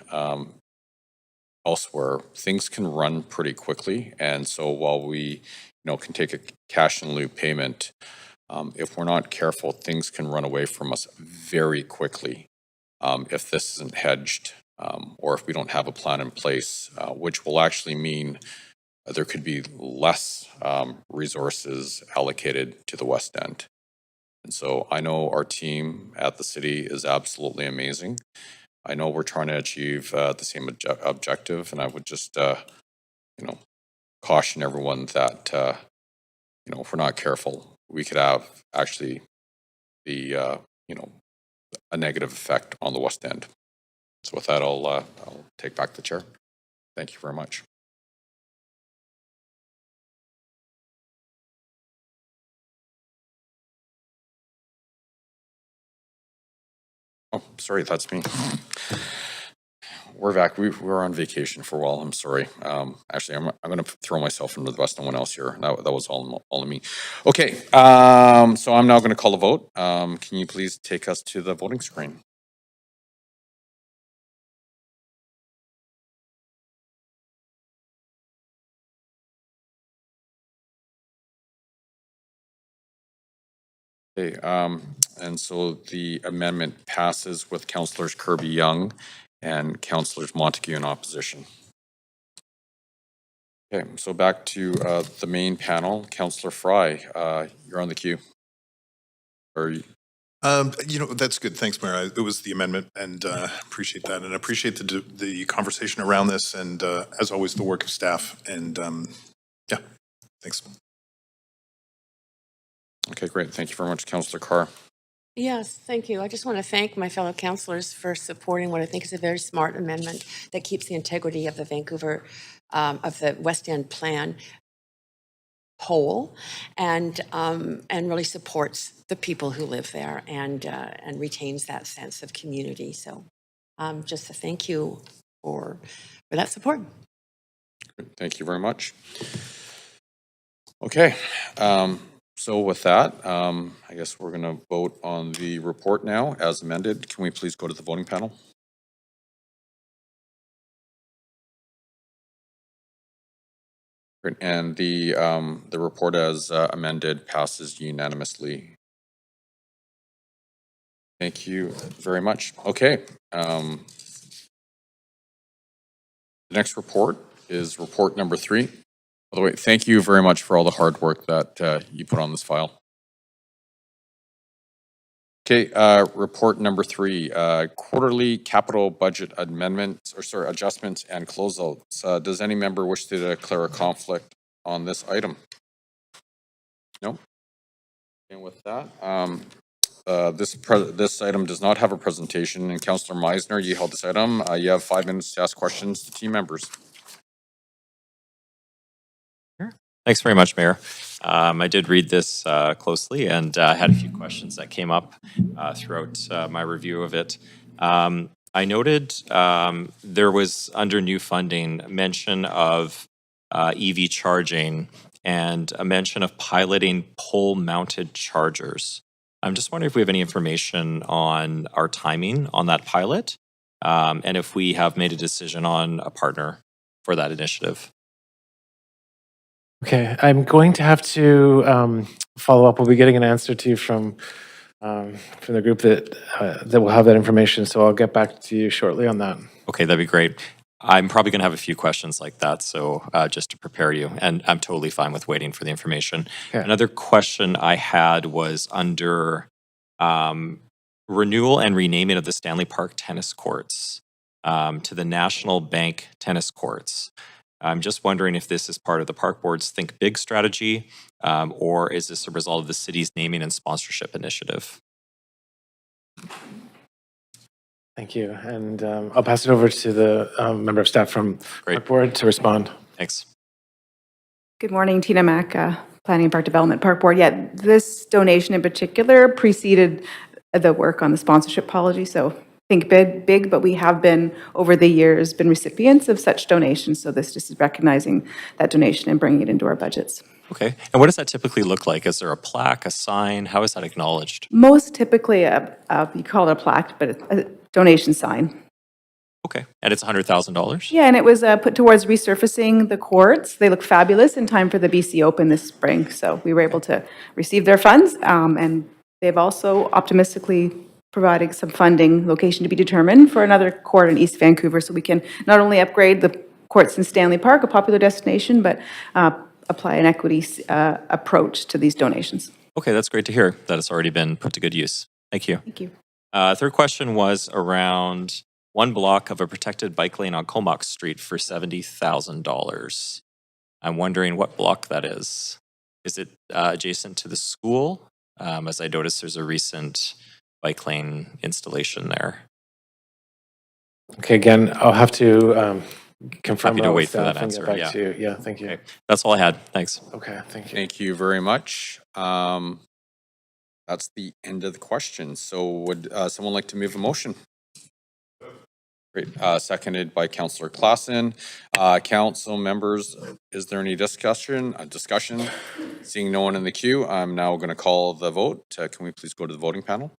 elsewhere, things can run pretty quickly, and so while we, can take a cash in lieu payment, if we're not careful, things can run away from us very quickly. If this isn't hedged, or if we don't have a plan in place, which will actually mean there could be less resources allocated to the West End. And so I know our team at the city is absolutely amazing. I know we're trying to achieve the same objective, and I would just, caution everyone that, if we're not careful, we could have actually the, a negative effect on the West End. So with that, I'll take back the chair. Thank you very much. Oh, sorry, that's me. We're back. We were on vacation for a while. I'm sorry. Actually, I'm going to throw myself under the bus. No one else here. That was all of me. Okay. So I'm now going to call a vote. Can you please take us to the voting screen? Okay. And so the amendment passes with Councillors Kirby Young and Councillors Montague in opposition. Okay, so back to the main panel. Councillor Fry, you're on the queue. That's good. Thanks, Mayor. It was the amendment, and appreciate that, and appreciate the conversation around this, and as always, the work of staff. And yeah, thanks. Okay, great. Thank you very much, Councillor Carr. Yes, thank you. I just want to thank my fellow councillors for supporting what I think is a very smart amendment that keeps the integrity of the Vancouver, of the West End plan whole, and really supports the people who live there, and retains that sense of community. So just a thank you for that support. Thank you very much. Okay. So with that, I guess we're going to vote on the report now as amended. Can we please go to the voting panel? Great. And the report as amended passes unanimously. Thank you very much. Okay. The next report is report number 3. By the way, thank you very much for all the hard work that you put on this file. Okay, report number 3, quarterly capital budget amendments, adjustments and closeouts. Does any member wish to declare a conflict on this item? No? And with that, this item does not have a presentation, and Councillor Meisner, you held this item. You have 5 minutes to ask questions to team members. Thanks very much, Mayor. I did read this closely and had a few questions that came up throughout my review of it. I noted there was, under new funding, mention of EV charging and a mention of piloting pole-mounted chargers. I'm just wondering if we have any information on our timing on that pilot, and if we have made a decision on a partner for that initiative. Okay, I'm going to have to follow up. We'll be getting an answer to you from the group that will have that information. So I'll get back to you shortly on that. Okay, that'd be great. I'm probably going to have a few questions like that, so just to prepare you, and I'm totally fine with waiting for the information. Okay. Another question I had was under renewal and renaming of the Stanley Park tennis courts to the National Bank tennis courts. I'm just wondering if this is part of the Park Board's Think Big strategy, or is this a result of the city's naming and sponsorship initiative? Thank you. And I'll pass it over to the member of staff from Park Board to respond. Thanks. Good morning, Tina Mack, Planning and Park Development Park Board. Yeah, this donation in particular preceded the work on the sponsorship policy, so think big, but we have been, over the years, been recipients of such donations, so this just is recognizing that donation and bringing it into our budgets. Okay, and what does that typically look like? Is there a plaque, a sign? How is that acknowledged? Most typically, you call it a plaque, but it's a donation sign. Okay, and it's $100,000? Yeah, and it was put towards resurfacing the courts. They look fabulous in time for the BC Open this spring, so we were able to receive their funds, and they've also optimistically provided some funding, location to be determined, for another court in East Vancouver, so we can not only upgrade the courts in Stanley Park, a popular destination, but apply an equity approach to these donations. Okay, that's great to hear that it's already been put to good use. Thank you. Thank you. Third question was around one block of a protected bike lane on Comox Street for $70,000. I'm wondering what block that is. Is it adjacent to the school? As I noticed, there's a recent bike lane installation there. Okay, again, I'll have to confirm. Happy to with wait for staff that and get answer. back Yeah. to you. Yeah, thank you. Okay. That's all I had. Thanks. Okay, thank you. Thank you very much. That's the end of the questions. So would someone like to move a motion? Great. Seconded by Councillor Klassen. Council members, is there any discussion? Seeing no one in the queue, I'm now going to call the vote. Can we please go to the voting panel?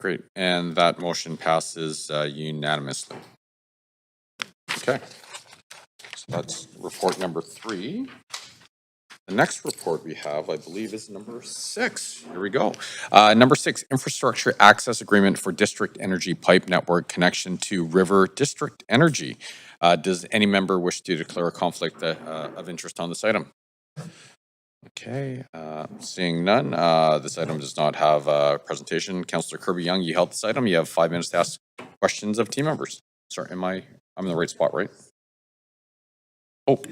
Great. And that motion passes unanimously. Okay. So that's report number 3. The next report we have, I believe, is number 6. Here we go. Number 6, Infrastructure Access Agreement for District Energy Pipe Network Connection to River District Energy. Does any member wish to declare a conflict of interest on this item? Okay, seeing none, this item does not have a presentation. Councillor Kirby-Young, you held this item. You have 5 minutes to ask questions of team members. Sorry, I'm in the right spot, right? Oh.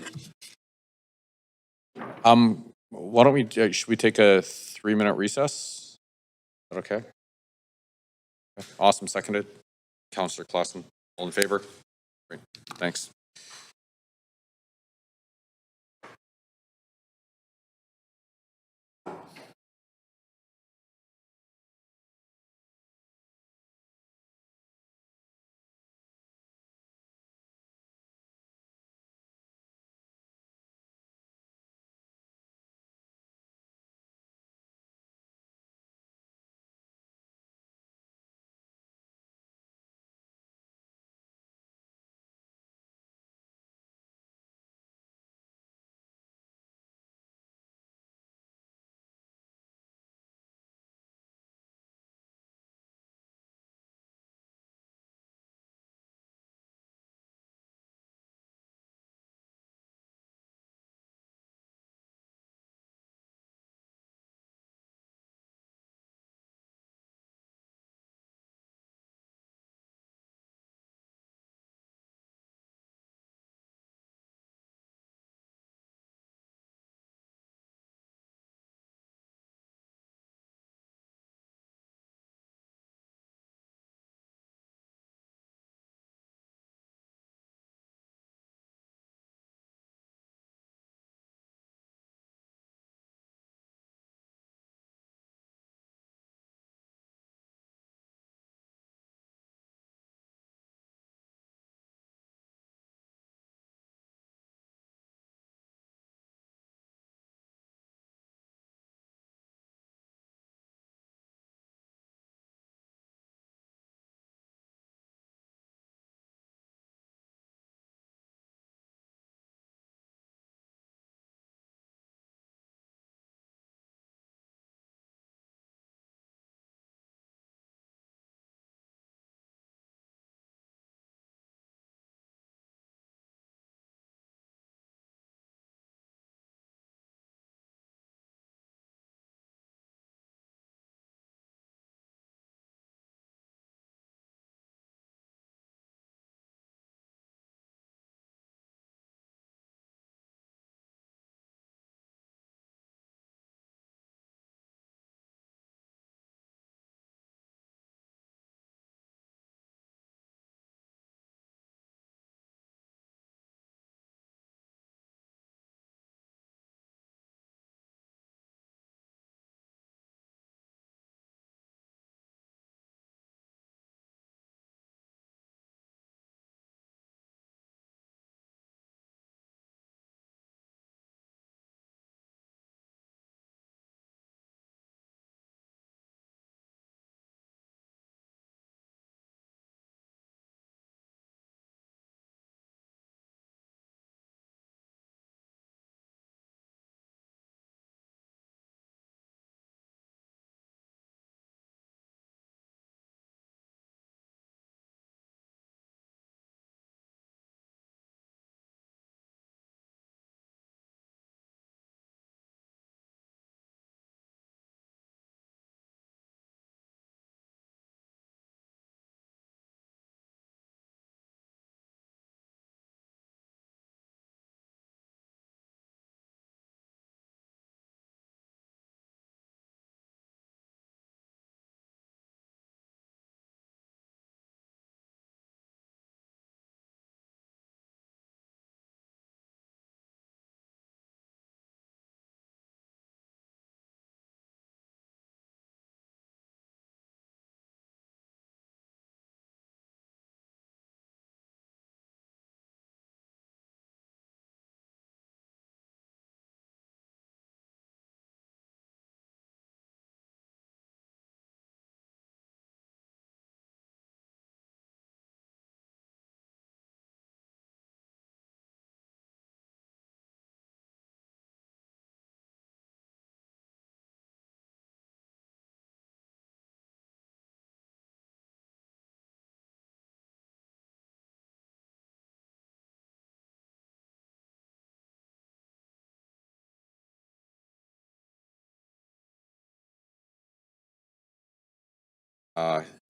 Why don't we, should we take a 3-minute recess? Is that okay? Awesome, seconded. Councillor Klassen, all in favor? Great, thanks.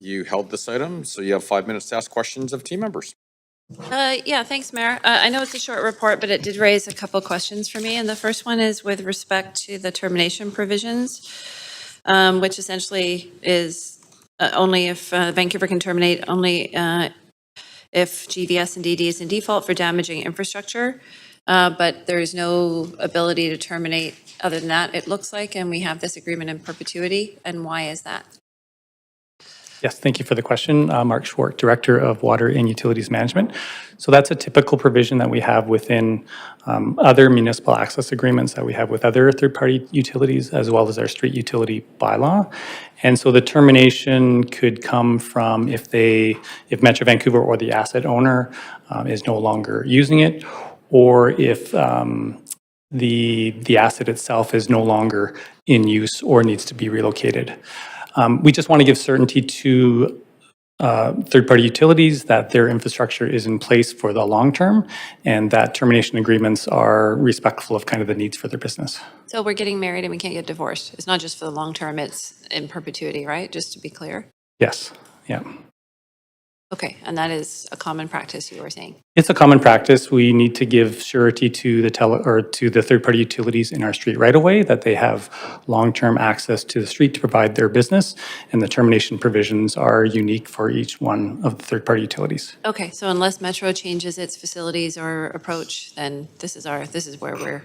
You held this item, so you have 5 minutes to ask questions of team members. Yeah, thanks, Mayor. I know it's a short report, but it did raise a couple questions for me. And the first one is with respect to the termination provisions, which essentially is only if Vancouver can terminate only if GVS and DD is in default for damaging infrastructure. But there is no ability to terminate other than that, it looks like, and we have this agreement in perpetuity. And why is that? Yes, thank you for the question. Mark Schwartz, Director of Water and Utilities Management. So that's a typical provision that we have within other municipal access agreements that we have with other third-party utilities, as well as our street utility bylaw. And so the termination could come from if Metro Vancouver or the asset owner is no longer using it, or if the asset itself is no longer in use or needs to be relocated. We just want to give certainty to third-party utilities that their infrastructure is in place for the long term and that termination agreements are respectful of kind of the needs for their business. So we're getting married and we can't get divorced. It's not just for the long term, it's in perpetuity, right? Just to be clear. Yes, yeah. Okay, and that is a common practice, you were saying? It's a common practice. We need to give surety to the third-party utilities in our street right away that they have long-term access to the street to provide their business, and the termination provisions are unique for each one of the third-party utilities. Okay, so unless Metro changes its facilities or approach, then this is where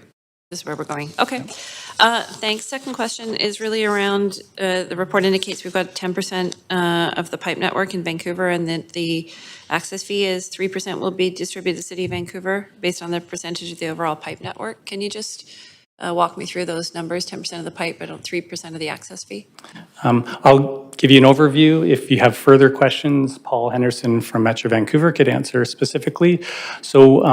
we're going. Okay, thanks. Second question is really around, the report indicates we've got 10% of the pipe network in Vancouver and that the access fee is 3% will be distributed to the city of Vancouver based on the percentage of the overall pipe network. Can you just walk me through those numbers, 10% of the pipe, but 3% of the access fee? I'll give you an overview. If you have further questions, Paul Henderson from Metro Vancouver could answer specifically. So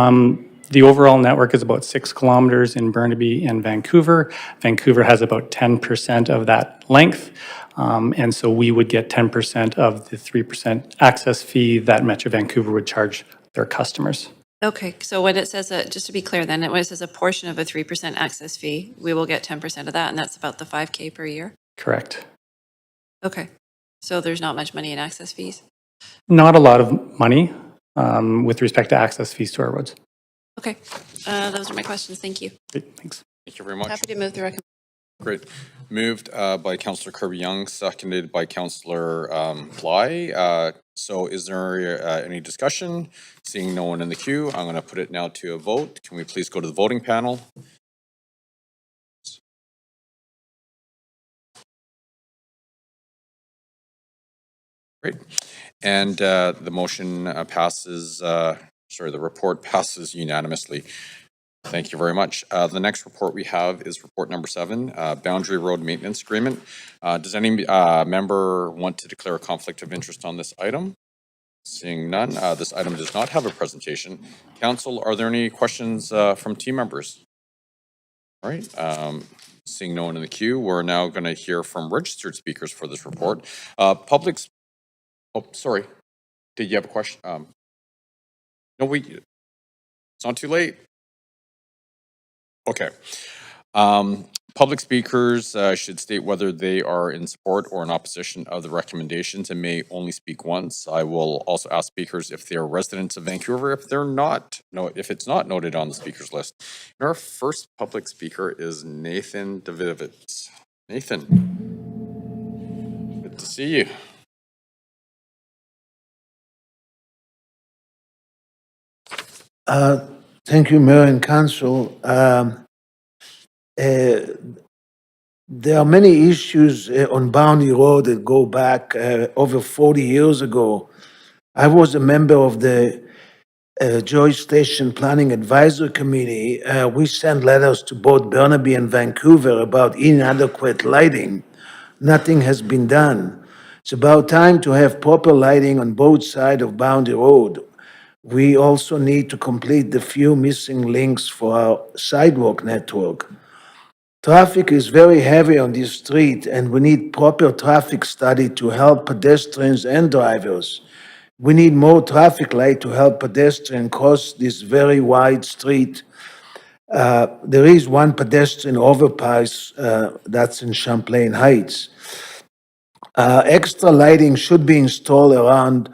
the overall network is about 6 kilometers in Burnaby and Vancouver. Vancouver has about 10% of that length. And so we would get 10% of the 3% access fee that Metro Vancouver would charge their customers. Okay, so when it says, just to be clear then, when it says a portion of a 3% access fee, we will get 10% of that, and that's about the $5,000 per year? Correct. Okay, so there's not much money in access fees? Not a lot of money with respect to access fees to our roads. Okay, those are my questions. Thank you. Great, thanks. Thank you very much. Happy to move the recommendation. Great. Moved by Councillor Kirby-Young, seconded by Councillor Bly. So is there any discussion? Seeing no one in the queue, I'm going to put it now to a vote. Can we please go to the voting panel? Great. And the motion passes, the report passes unanimously. Thank you very much. The next report we have is report number 7, Boundary Road Maintenance Agreement. Does any member want to declare a conflict of interest on this item? Seeing none, this item does not have a presentation. Council, are there any questions from team members? All right. Seeing no one in the queue, we're now going to hear from registered speakers for this report. Oh, sorry. Did you have a question? No, it's not too late. Okay. Public speakers should state whether they are in support or in opposition of the recommendations and may only speak once. I will also ask speakers if they are residents of Vancouver, if they're not, if it's not noted on the speakers list. And our first public speaker is Nathan Davidovitz. Nathan, good to see you. Thank you, Mayor and Council. There are many issues on Boundary Road that go back over 40 years ago. I was a member of the Joy Station Planning Advisory Committee. We sent letters to both Burnaby and Vancouver about inadequate lighting. Nothing has been done. It's about time to have proper lighting on both sides of Boundary Road. We also need to complete the few missing links for our sidewalk network. Traffic is very heavy on this street, and we need proper traffic study to help pedestrians and drivers. We need more traffic light to help pedestrians cross this very wide street. There is one pedestrian overpass that's in Champlain Heights. Extra lighting should be installed around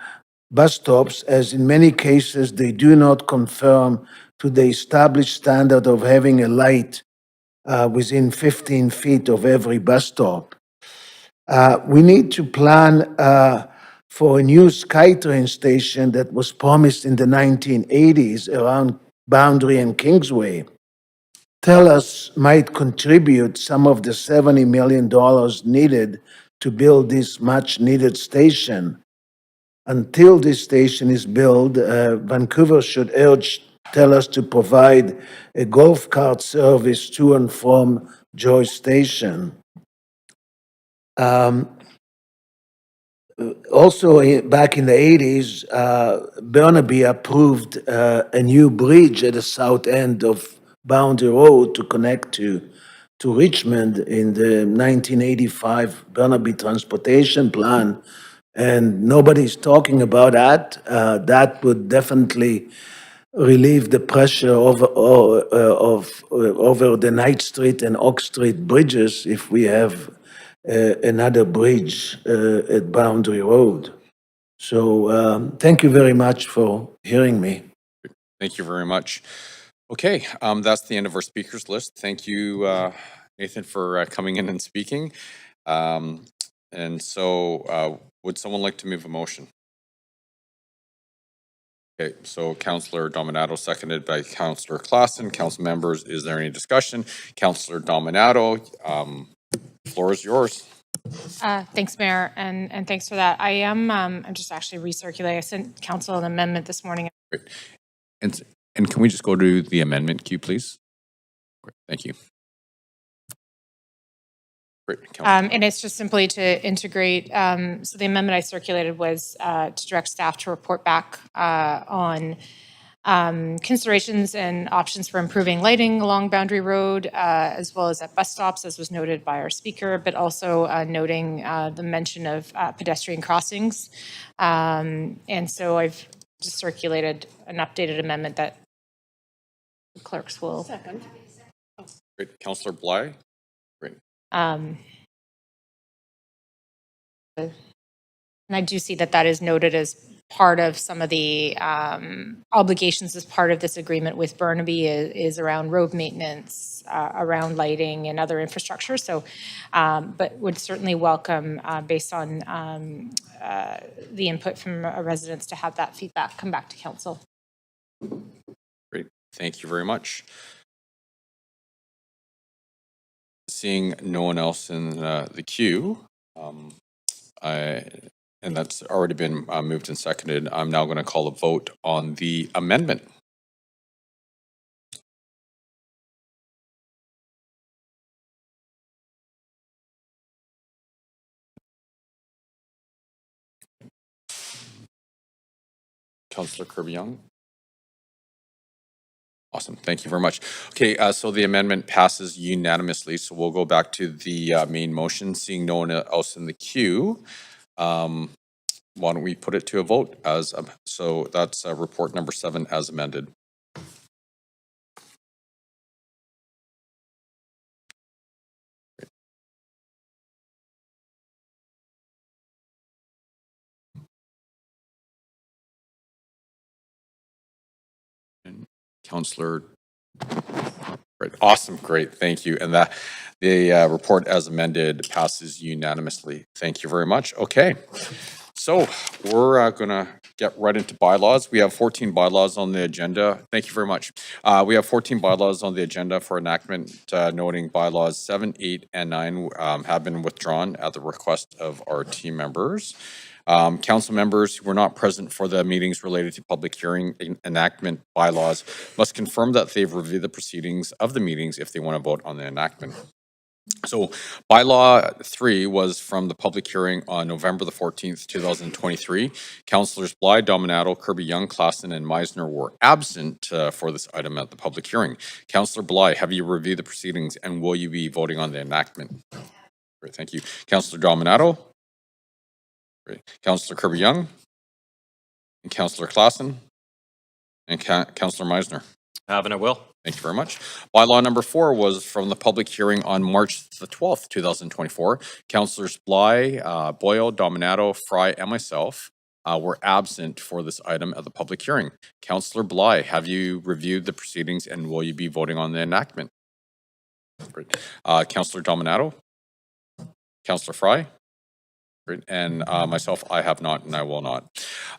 bus stops, as in many cases, they do not conform to the established standard of having a light within 15 feet of every bus stop. We need to plan for a new SkyTrain station that was promised in the 1980s around Boundary and Kingsway. TELUS might contribute some of the $70 million needed to build this much-needed station. Until this station is built, Vancouver should urge TELUS to provide a golf cart service to and from Joyce Station. Also, back in the 80s, Burnaby approved a new bridge at the south end of Boundary Road to connect to Richmond in the 1985 Burnaby Transportation Plan, and nobody's talking about that. That would definitely relieve the pressure over the Knight Street and Oak Street bridges if we have another bridge at Boundary Road. So thank you very much for hearing me. Thank you very much. Okay, that's the end of our speakers list. Thank you, Nathan, for coming in and speaking. And so would someone like to move a motion? Okay, so Councillor Dominato, seconded by Councillor Claassen. Council members, is there any discussion? Councillor Dominato, floor is yours. Thanks, Mayor, and thanks for that. I'm just actually recirculating. I sent council an amendment this morning. Great. And can we just go to the amendment queue, please? Great, thank you. Great. And it's just simply to integrate, so the amendment I circulated was to direct staff to report back on considerations and options for improving lighting along Boundary Road, as well as at bus stops, as was noted by our speaker, but also noting the mention of pedestrian crossings. And so I've just circulated an updated amendment that the clerks will. Second. Great. Councillor Bly? Great. And I do see that that is noted as part of some of the obligations as part of this agreement with Burnaby is around road maintenance, around lighting and other infrastructure. So, but would certainly welcome, based on the input from residents, to have that feedback come back to council. Great. Thank you very much. Seeing no one else in the queue, and that's already been moved and seconded, I'm now going to call a vote on the amendment. Councillor Kirby-Young? Awesome. Thank you very much. Okay, so the amendment passes unanimously. So we'll go back to the main motion. Seeing no one else in the queue, why don't we put it to a vote? So that's report number 7 as amended. Councillor, great, awesome, great, thank you. And that the report as amended passes unanimously. Thank you very much. Okay, so we're gonna get right into bylaws. We have 14 bylaws on the agenda. Thank you very much. We have 14 bylaws on the agenda for enactment, noting bylaws 7, 8, and 9 have been withdrawn at the request of our team members. Council members who were not present for the meetings related to public hearing enactment bylaws must confirm that they've reviewed the proceedings of the meetings if they want to vote on the enactment. So bylaw 3 was from the public hearing on November the 14th, 2023. Councillors Bly, Dominato, Kirby-Young, Claassen, and Meisner were absent for this item at the public hearing. Councillor Bly, have you reviewed the proceedings and will you be voting on the enactment? Great, thank you. Councillor Dominato? Great. Councillor Kirby-Young? And Councillor Claassen? And Councillor Meisner? Have and I will. Thank you very much. Bylaw number 4 was from the public hearing on March the 12th, 2024. Councillors Bly, Boyle, Dominato, Fry, and myself were absent for this item at the public hearing. Councillor Bly, have you reviewed the proceedings and will you be voting on the enactment? Great. Councillor Dominato? Councillor Fry? Great. And myself, I have not and I will not.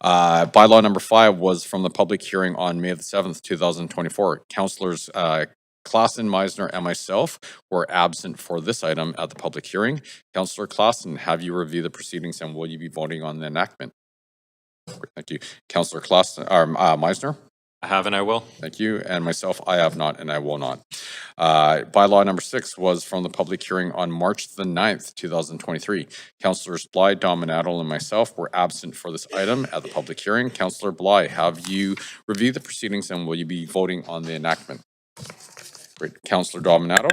Bylaw number 5 was from the public hearing on May the 7th, 2024. Councillors Klassen, Meisner, and myself were absent for this item at the public hearing. Councillor Klassen, have you reviewed the proceedings and will you be voting on the enactment? Great, thank you. Councillor Klassen, Meisner? I have and I will. Thank you. And myself, I have not and I will not. Bylaw number 6 was from the public hearing on March the 9th, 2023. Councillors Bly, Dominato, and myself were absent for this item at the public hearing. Councillor Bly, have you reviewed the proceedings and will you be voting on the enactment? Great. Councillor Dominato?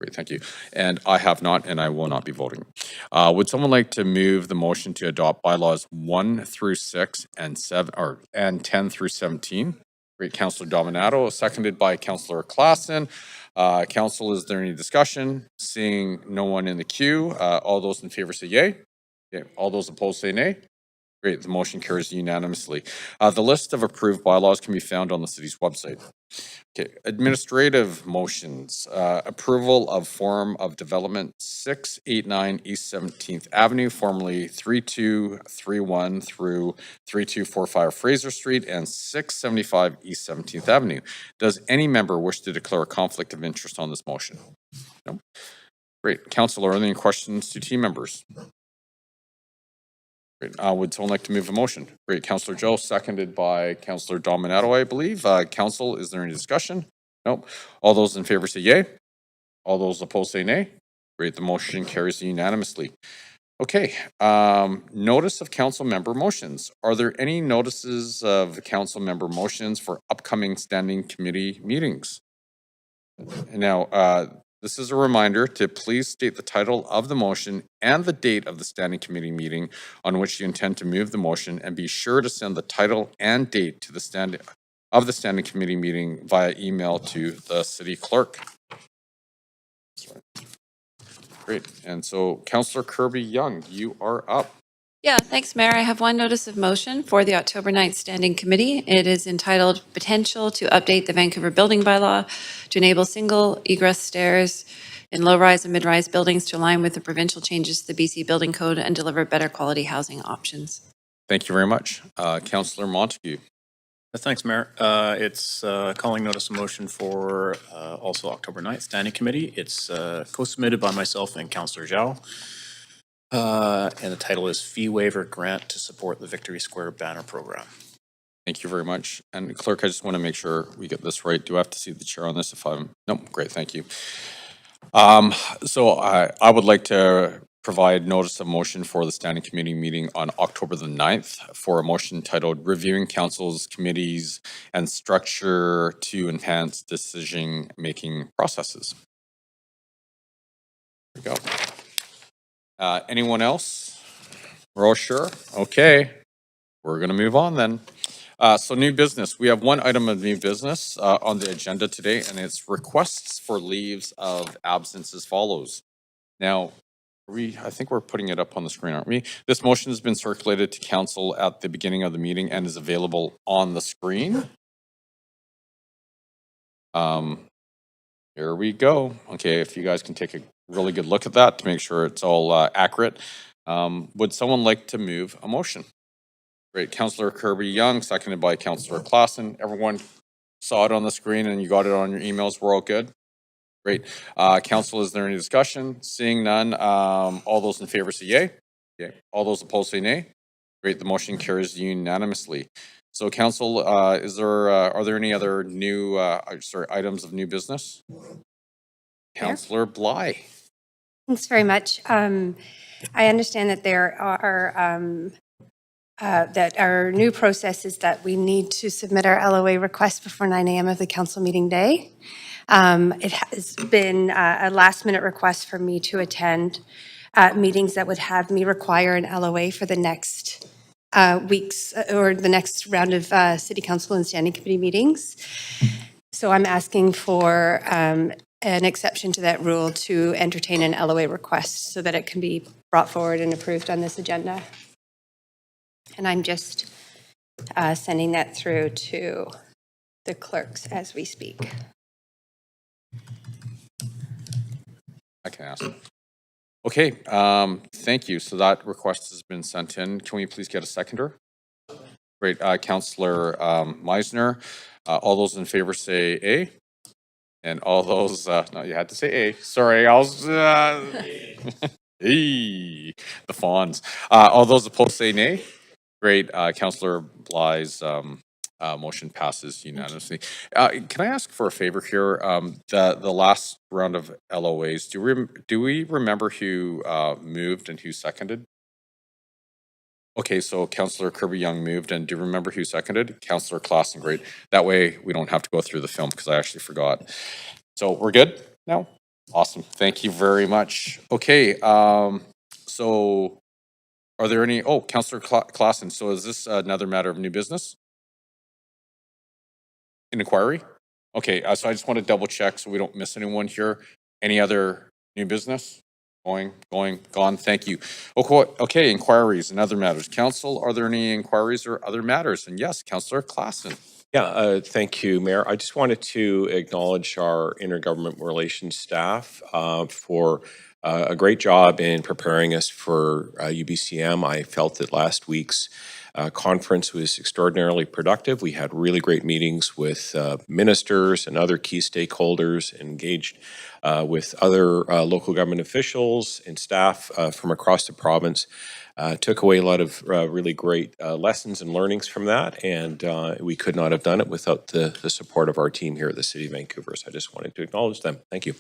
Great, thank you. And I have not and I will not be voting. Would someone like to move the motion to adopt bylaws 1 through 6 and 10 through 17? Great, Councillor Dominato, seconded by Councillor Klassen. Council, is there any discussion? Seeing no one in the queue, all those in favor say yay. Okay. All those opposed say nay. Great, the motion carries unanimously. The list of approved bylaws can be found on the city's website. Okay, administrative motions. Approval of form of development 689 East 17th Avenue, formerly 3231 through 3245 Fraser Street and 675 East 17th Avenue. Does any member wish to declare a conflict of interest on this motion? No? Great. Council, are there any questions to team members? Great. Would someone like to move a motion? Great. Councillor Joe, seconded by Councillor Dominato, I believe. Council, is there any discussion? Nope. All those in favor say yay. All those opposed say nay. Great. The motion carries unanimously. Okay. Notice of council member motions. Are there any notices of council member motions for upcoming standing committee meetings? Now, this is a reminder to please state the title of the motion and the date of the standing committee meeting on which you intend to move the motion, and be sure to send the title and date to the standing committee meeting via email to the city clerk. Great. And so, Councillor Kirby-Yung, you are up. Yeah, thanks, Mayor. I have one notice of motion for the October 9th Standing Committee. It is entitled Potential to Update the Vancouver Building Bylaw to Enable Single Egress Stairs in Low-Rise and Mid-Rise Buildings to align with the provincial changes to the BC Building Code and deliver better quality housing options. Thank you very much. Councillor Montague. Thanks, Mayor. It's calling notice of motion for also October 9th Standing Committee. It's co-submitted by myself and Councillor Zhao. And the title is Fee Waiver Grant to Support the Victory Square Banner Program. Thank you very much. And clerk, I just want to make sure we get this right. Do I have to see the chair on this if I'm, no, great, thank you. So I would like to provide notice of motion for the standing committee meeting on October the 9th for a motion titled Reviewing Council's Committees and Structure to Enhance Decision-Making Processes. There we go. Anyone else? We're all sure? Okay. We're going to move on then. So new business. We have one item of new business on the agenda today, and it's requests for leaves of absence as follows. Now, I think we're putting it up on the screen, aren't we? This motion has been circulated to council at the beginning of the meeting and is available on the screen. Here we go. Okay, if you guys can take a really good look at that to make sure it's all accurate. Would someone like to move a motion? Great. Councillor Kirby-Yung, seconded by Councillor Klassen. Everyone saw it on the screen and you got it on your emails. We're all good? Great. Council, is there any discussion? Seeing none, all those in favor say yay. Okay. All those opposed say nay. Great. The motion carries unanimously. So Council, are there any other new, items of new business? Councillor Bly. Thanks very much. I understand that there are that our new process is that we need to submit our LOA request before 9 a.m. of the council meeting day. It has been a last-minute request for me to attend meetings that would have me require an LOA for the next weeks or the next round of city council and standing committee meetings. So I'm asking for an exception to that rule to entertain an LOA request so that it can be brought forward and approved on this agenda. And I'm just sending that through to the clerks as we speak. I can ask. Okay, thank you. So that request has been sent in. Can we please get a seconder? Great, Councillor Meisner. All those in favor say A. And all those, no, you had to say A. Sorry, I was, hey, the fawns. All those opposed say nay. Great, Councillor Bly's motion passes unanimously. Can I ask for a favor here? The last round of LOAs, do we remember who moved and who seconded? Okay, so Councillor Kirby-Young moved, and do you remember who seconded? Councillor Klassen, great. That way we don't have to go through the film because I actually forgot. So we're good now? Awesome, thank you very much. Okay, so are there any, oh, Councillor Klassen, so is this another matter of new business? An inquiry? Okay, so I just want to double check so we don't miss anyone here. Any other new business? Gone, thank you. Okay, inquiries and other matters. Council, are there any inquiries or other matters? And yes, Councillor Klassen. Yeah, thank you, Mayor. I just wanted to acknowledge our intergovernment relations staff for a great job in preparing us for UBCM. I felt that last week's conference was extraordinarily productive. We had really great meetings with ministers and other key stakeholders, engaged with other local government officials and staff from across the province. Took away a lot of really great lessons and learnings from that, and we could not have done it without the support of our team here at the City of Vancouver. So I just wanted to acknowledge them. Thank you.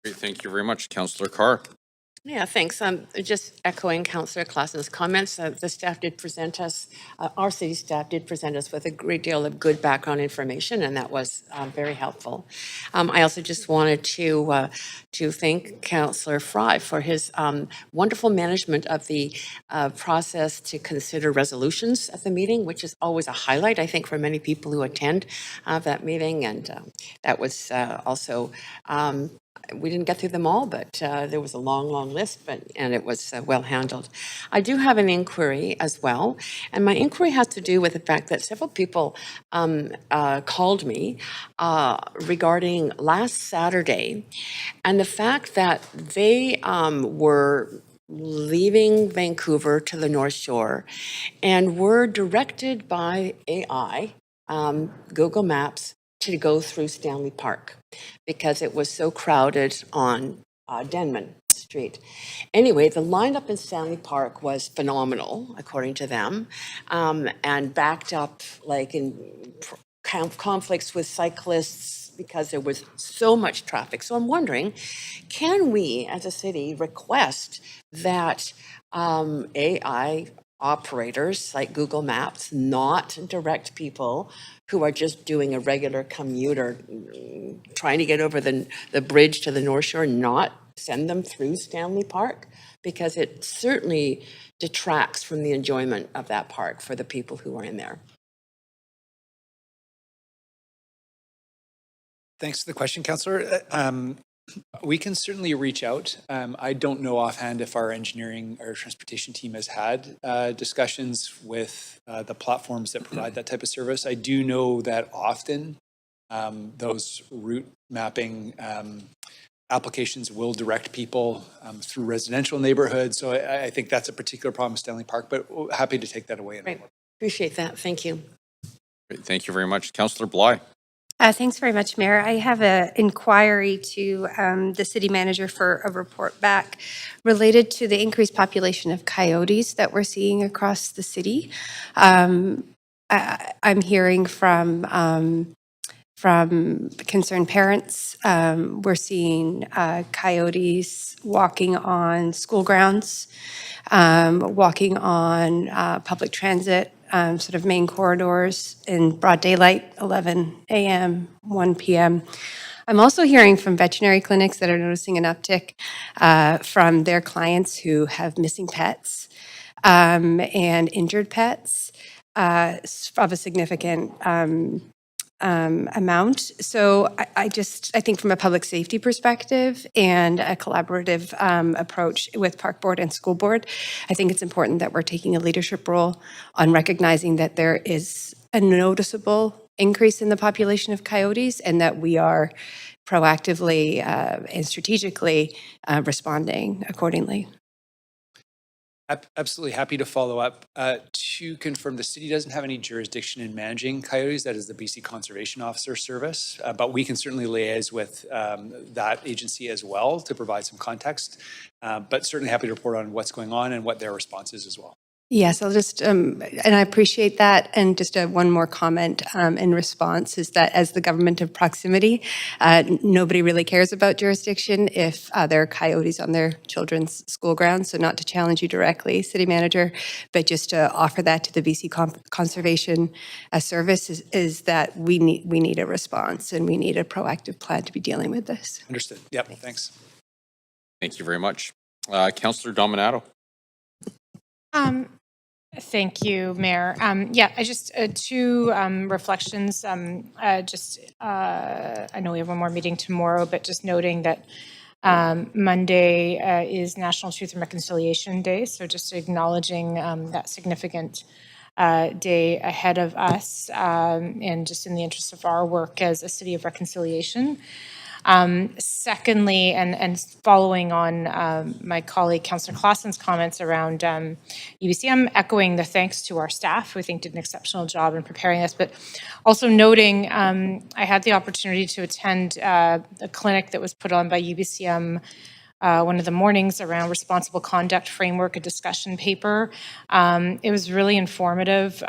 Great, thank you very much. Councillor Carr. Yeah, thanks. Just echoing Councillor Klassen's comments, the staff did present us, our city staff did present us with a great deal of good background information, and that was very helpful. I also just wanted to thank Councillor Fry for his wonderful management of the process to consider resolutions at the meeting, which is always a highlight, I think, for many people who attend that meeting. And that was also we didn't get through them all, but there was a long list, and it was well handled. I do have an inquiry as well, and my inquiry has to do with the fact that several people called me regarding last Saturday, and the fact that they were leaving Vancouver to the North Shore and were directed by AI, Google Maps, to go through Stanley Park because it was so crowded on Denman Street. Anyway, the lineup in Stanley Park was phenomenal, according to them, and backed up like in conflicts with cyclists because there was so much traffic. So I'm wondering, can we as a city request that AI operators like Google Maps not direct people who are just doing a regular commuter, trying to get over the bridge to the North Shore, not send them through Stanley Park? Because it certainly detracts from the enjoyment of that park for the people who are in there. Thanks for the question, Councillor. We can certainly reach out. I don't know offhand if our engineering or transportation team has had discussions with the platforms that provide that type of service. I do know that often those route mapping applications will direct people through residential neighborhoods. So I think that's a particular problem with Stanley Park, but happy to take that away. Right. Appreciate that. Thank you. Great, thank you very much. Councillor Bly. Thanks very much, Mayor. I have an inquiry to the city manager for a report back related to the increased population of coyotes that we're seeing across the city. I'm hearing from concerned parents. We're seeing coyotes walking on school grounds, walking on public transit, sort of main corridors in broad daylight, 11 a.m., 1 p.m. I'm also hearing from veterinary clinics that are noticing an uptick from their clients who have missing pets and injured pets of a significant amount. So I think from a public safety perspective and a collaborative approach with Park Board and School Board, I think it's important that we're taking a leadership role on recognizing that there is a noticeable increase in the population of coyotes and that we are proactively and strategically responding accordingly. Absolutely happy to follow up. To confirm, the city doesn't have any jurisdiction in managing coyotes. That is the BC Conservation Officer Service. But we can certainly liaise with that agency as well to provide some context. But certainly happy to report on what's going on and what their response is as well. Yes, I'll just, and I appreciate that. And just one more comment in response is that as the government of proximity, nobody really cares about jurisdiction if there are coyotes on their children's school grounds. So not to challenge you directly, City Manager, but just to offer that to the BC Conservation Service is that we need a response and we need a proactive plan to be dealing with this. Understood. Yep, thanks. Thank you very much. Councillor Dominato. Thank you, Mayor. Yeah, I just two reflections. I know we have one more meeting tomorrow, but just noting that Monday is National Truth and Reconciliation Day. So just acknowledging that significant day ahead of us and just in the interest of our work as a city of reconciliation. Secondly, and following on my colleague Councillor Clausen's comments around UBC, I'm echoing the thanks to our staff, who I think did an exceptional job in preparing this, but also noting I had the opportunity to attend a clinic that was put on by UBCM one of the mornings around responsible conduct framework, a discussion paper. It was really informative.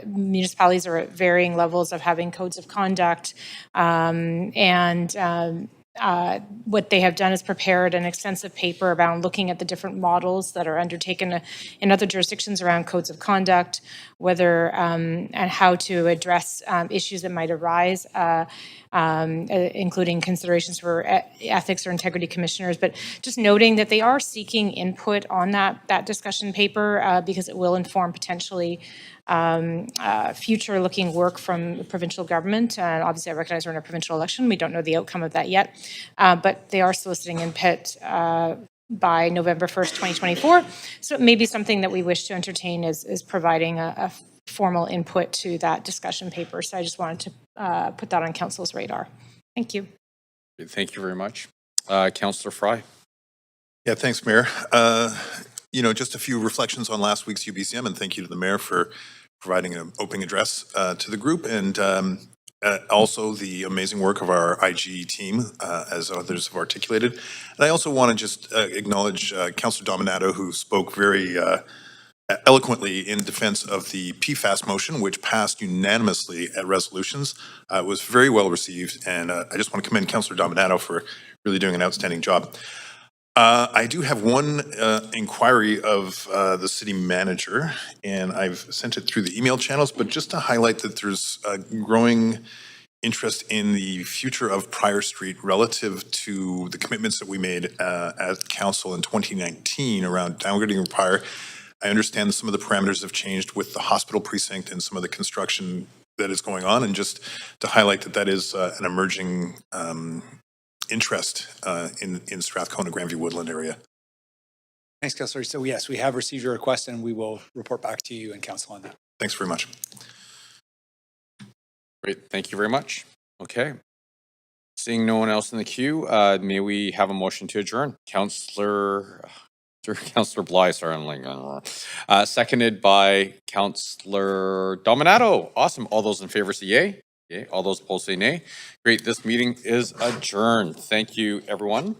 Municipalities are at varying levels of having codes of conduct, what they have done is prepared an extensive paper around looking at the different models that are undertaken in other jurisdictions around codes of conduct, whether and how to address issues that might arise, including considerations for ethics or integrity commissioners, but just noting that they are seeking input on that discussion paper because it will inform potentially future-looking work from the provincial government. And obviously, I recognize we're in a provincial election. We don't know the outcome of that yet, but they are soliciting input by November 1st, 2024. So it may be something that we wish to entertain is providing a formal input to that discussion paper. So I just wanted to put that on Council's radar. Thank you. Thank you very much. Councillor Fry. Yeah, thanks, Mayor. Just a few reflections on last week's UBCM, and thank you to the Mayor for providing an opening address to the group, and also the amazing work of our IG team, as others have articulated. And I also want to just acknowledge Councillor Dominato, who spoke very eloquently in defense of the PFAS motion, which passed unanimously at resolutions. It was very well received, and I just want to commend Councillor Dominato for really doing an outstanding job. I do have one inquiry of the city manager, and I've sent it through the email channels, but just to highlight that there's a growing interest in the future of Prior Street relative to the commitments that we made at council in 2019 around downgrading of Prior. I understand some of the parameters have changed with the hospital precinct and some of the construction that is going on, and just to highlight that is an emerging interest in Strathcona, Grandview Woodland area. Thanks, Councillor. So yes, we have received your request and we will report back to you and council on that. Thanks very much. Great, thank you very much. Okay. Seeing no one else in the queue, may we have a motion to adjourn? Councillor Bly, sorry, I'm like, seconded by Councillor Dominato. Awesome. All those in favor say yay. Okay. All those opposed say nay. Great. This meeting is adjourned. Thank you, everyone.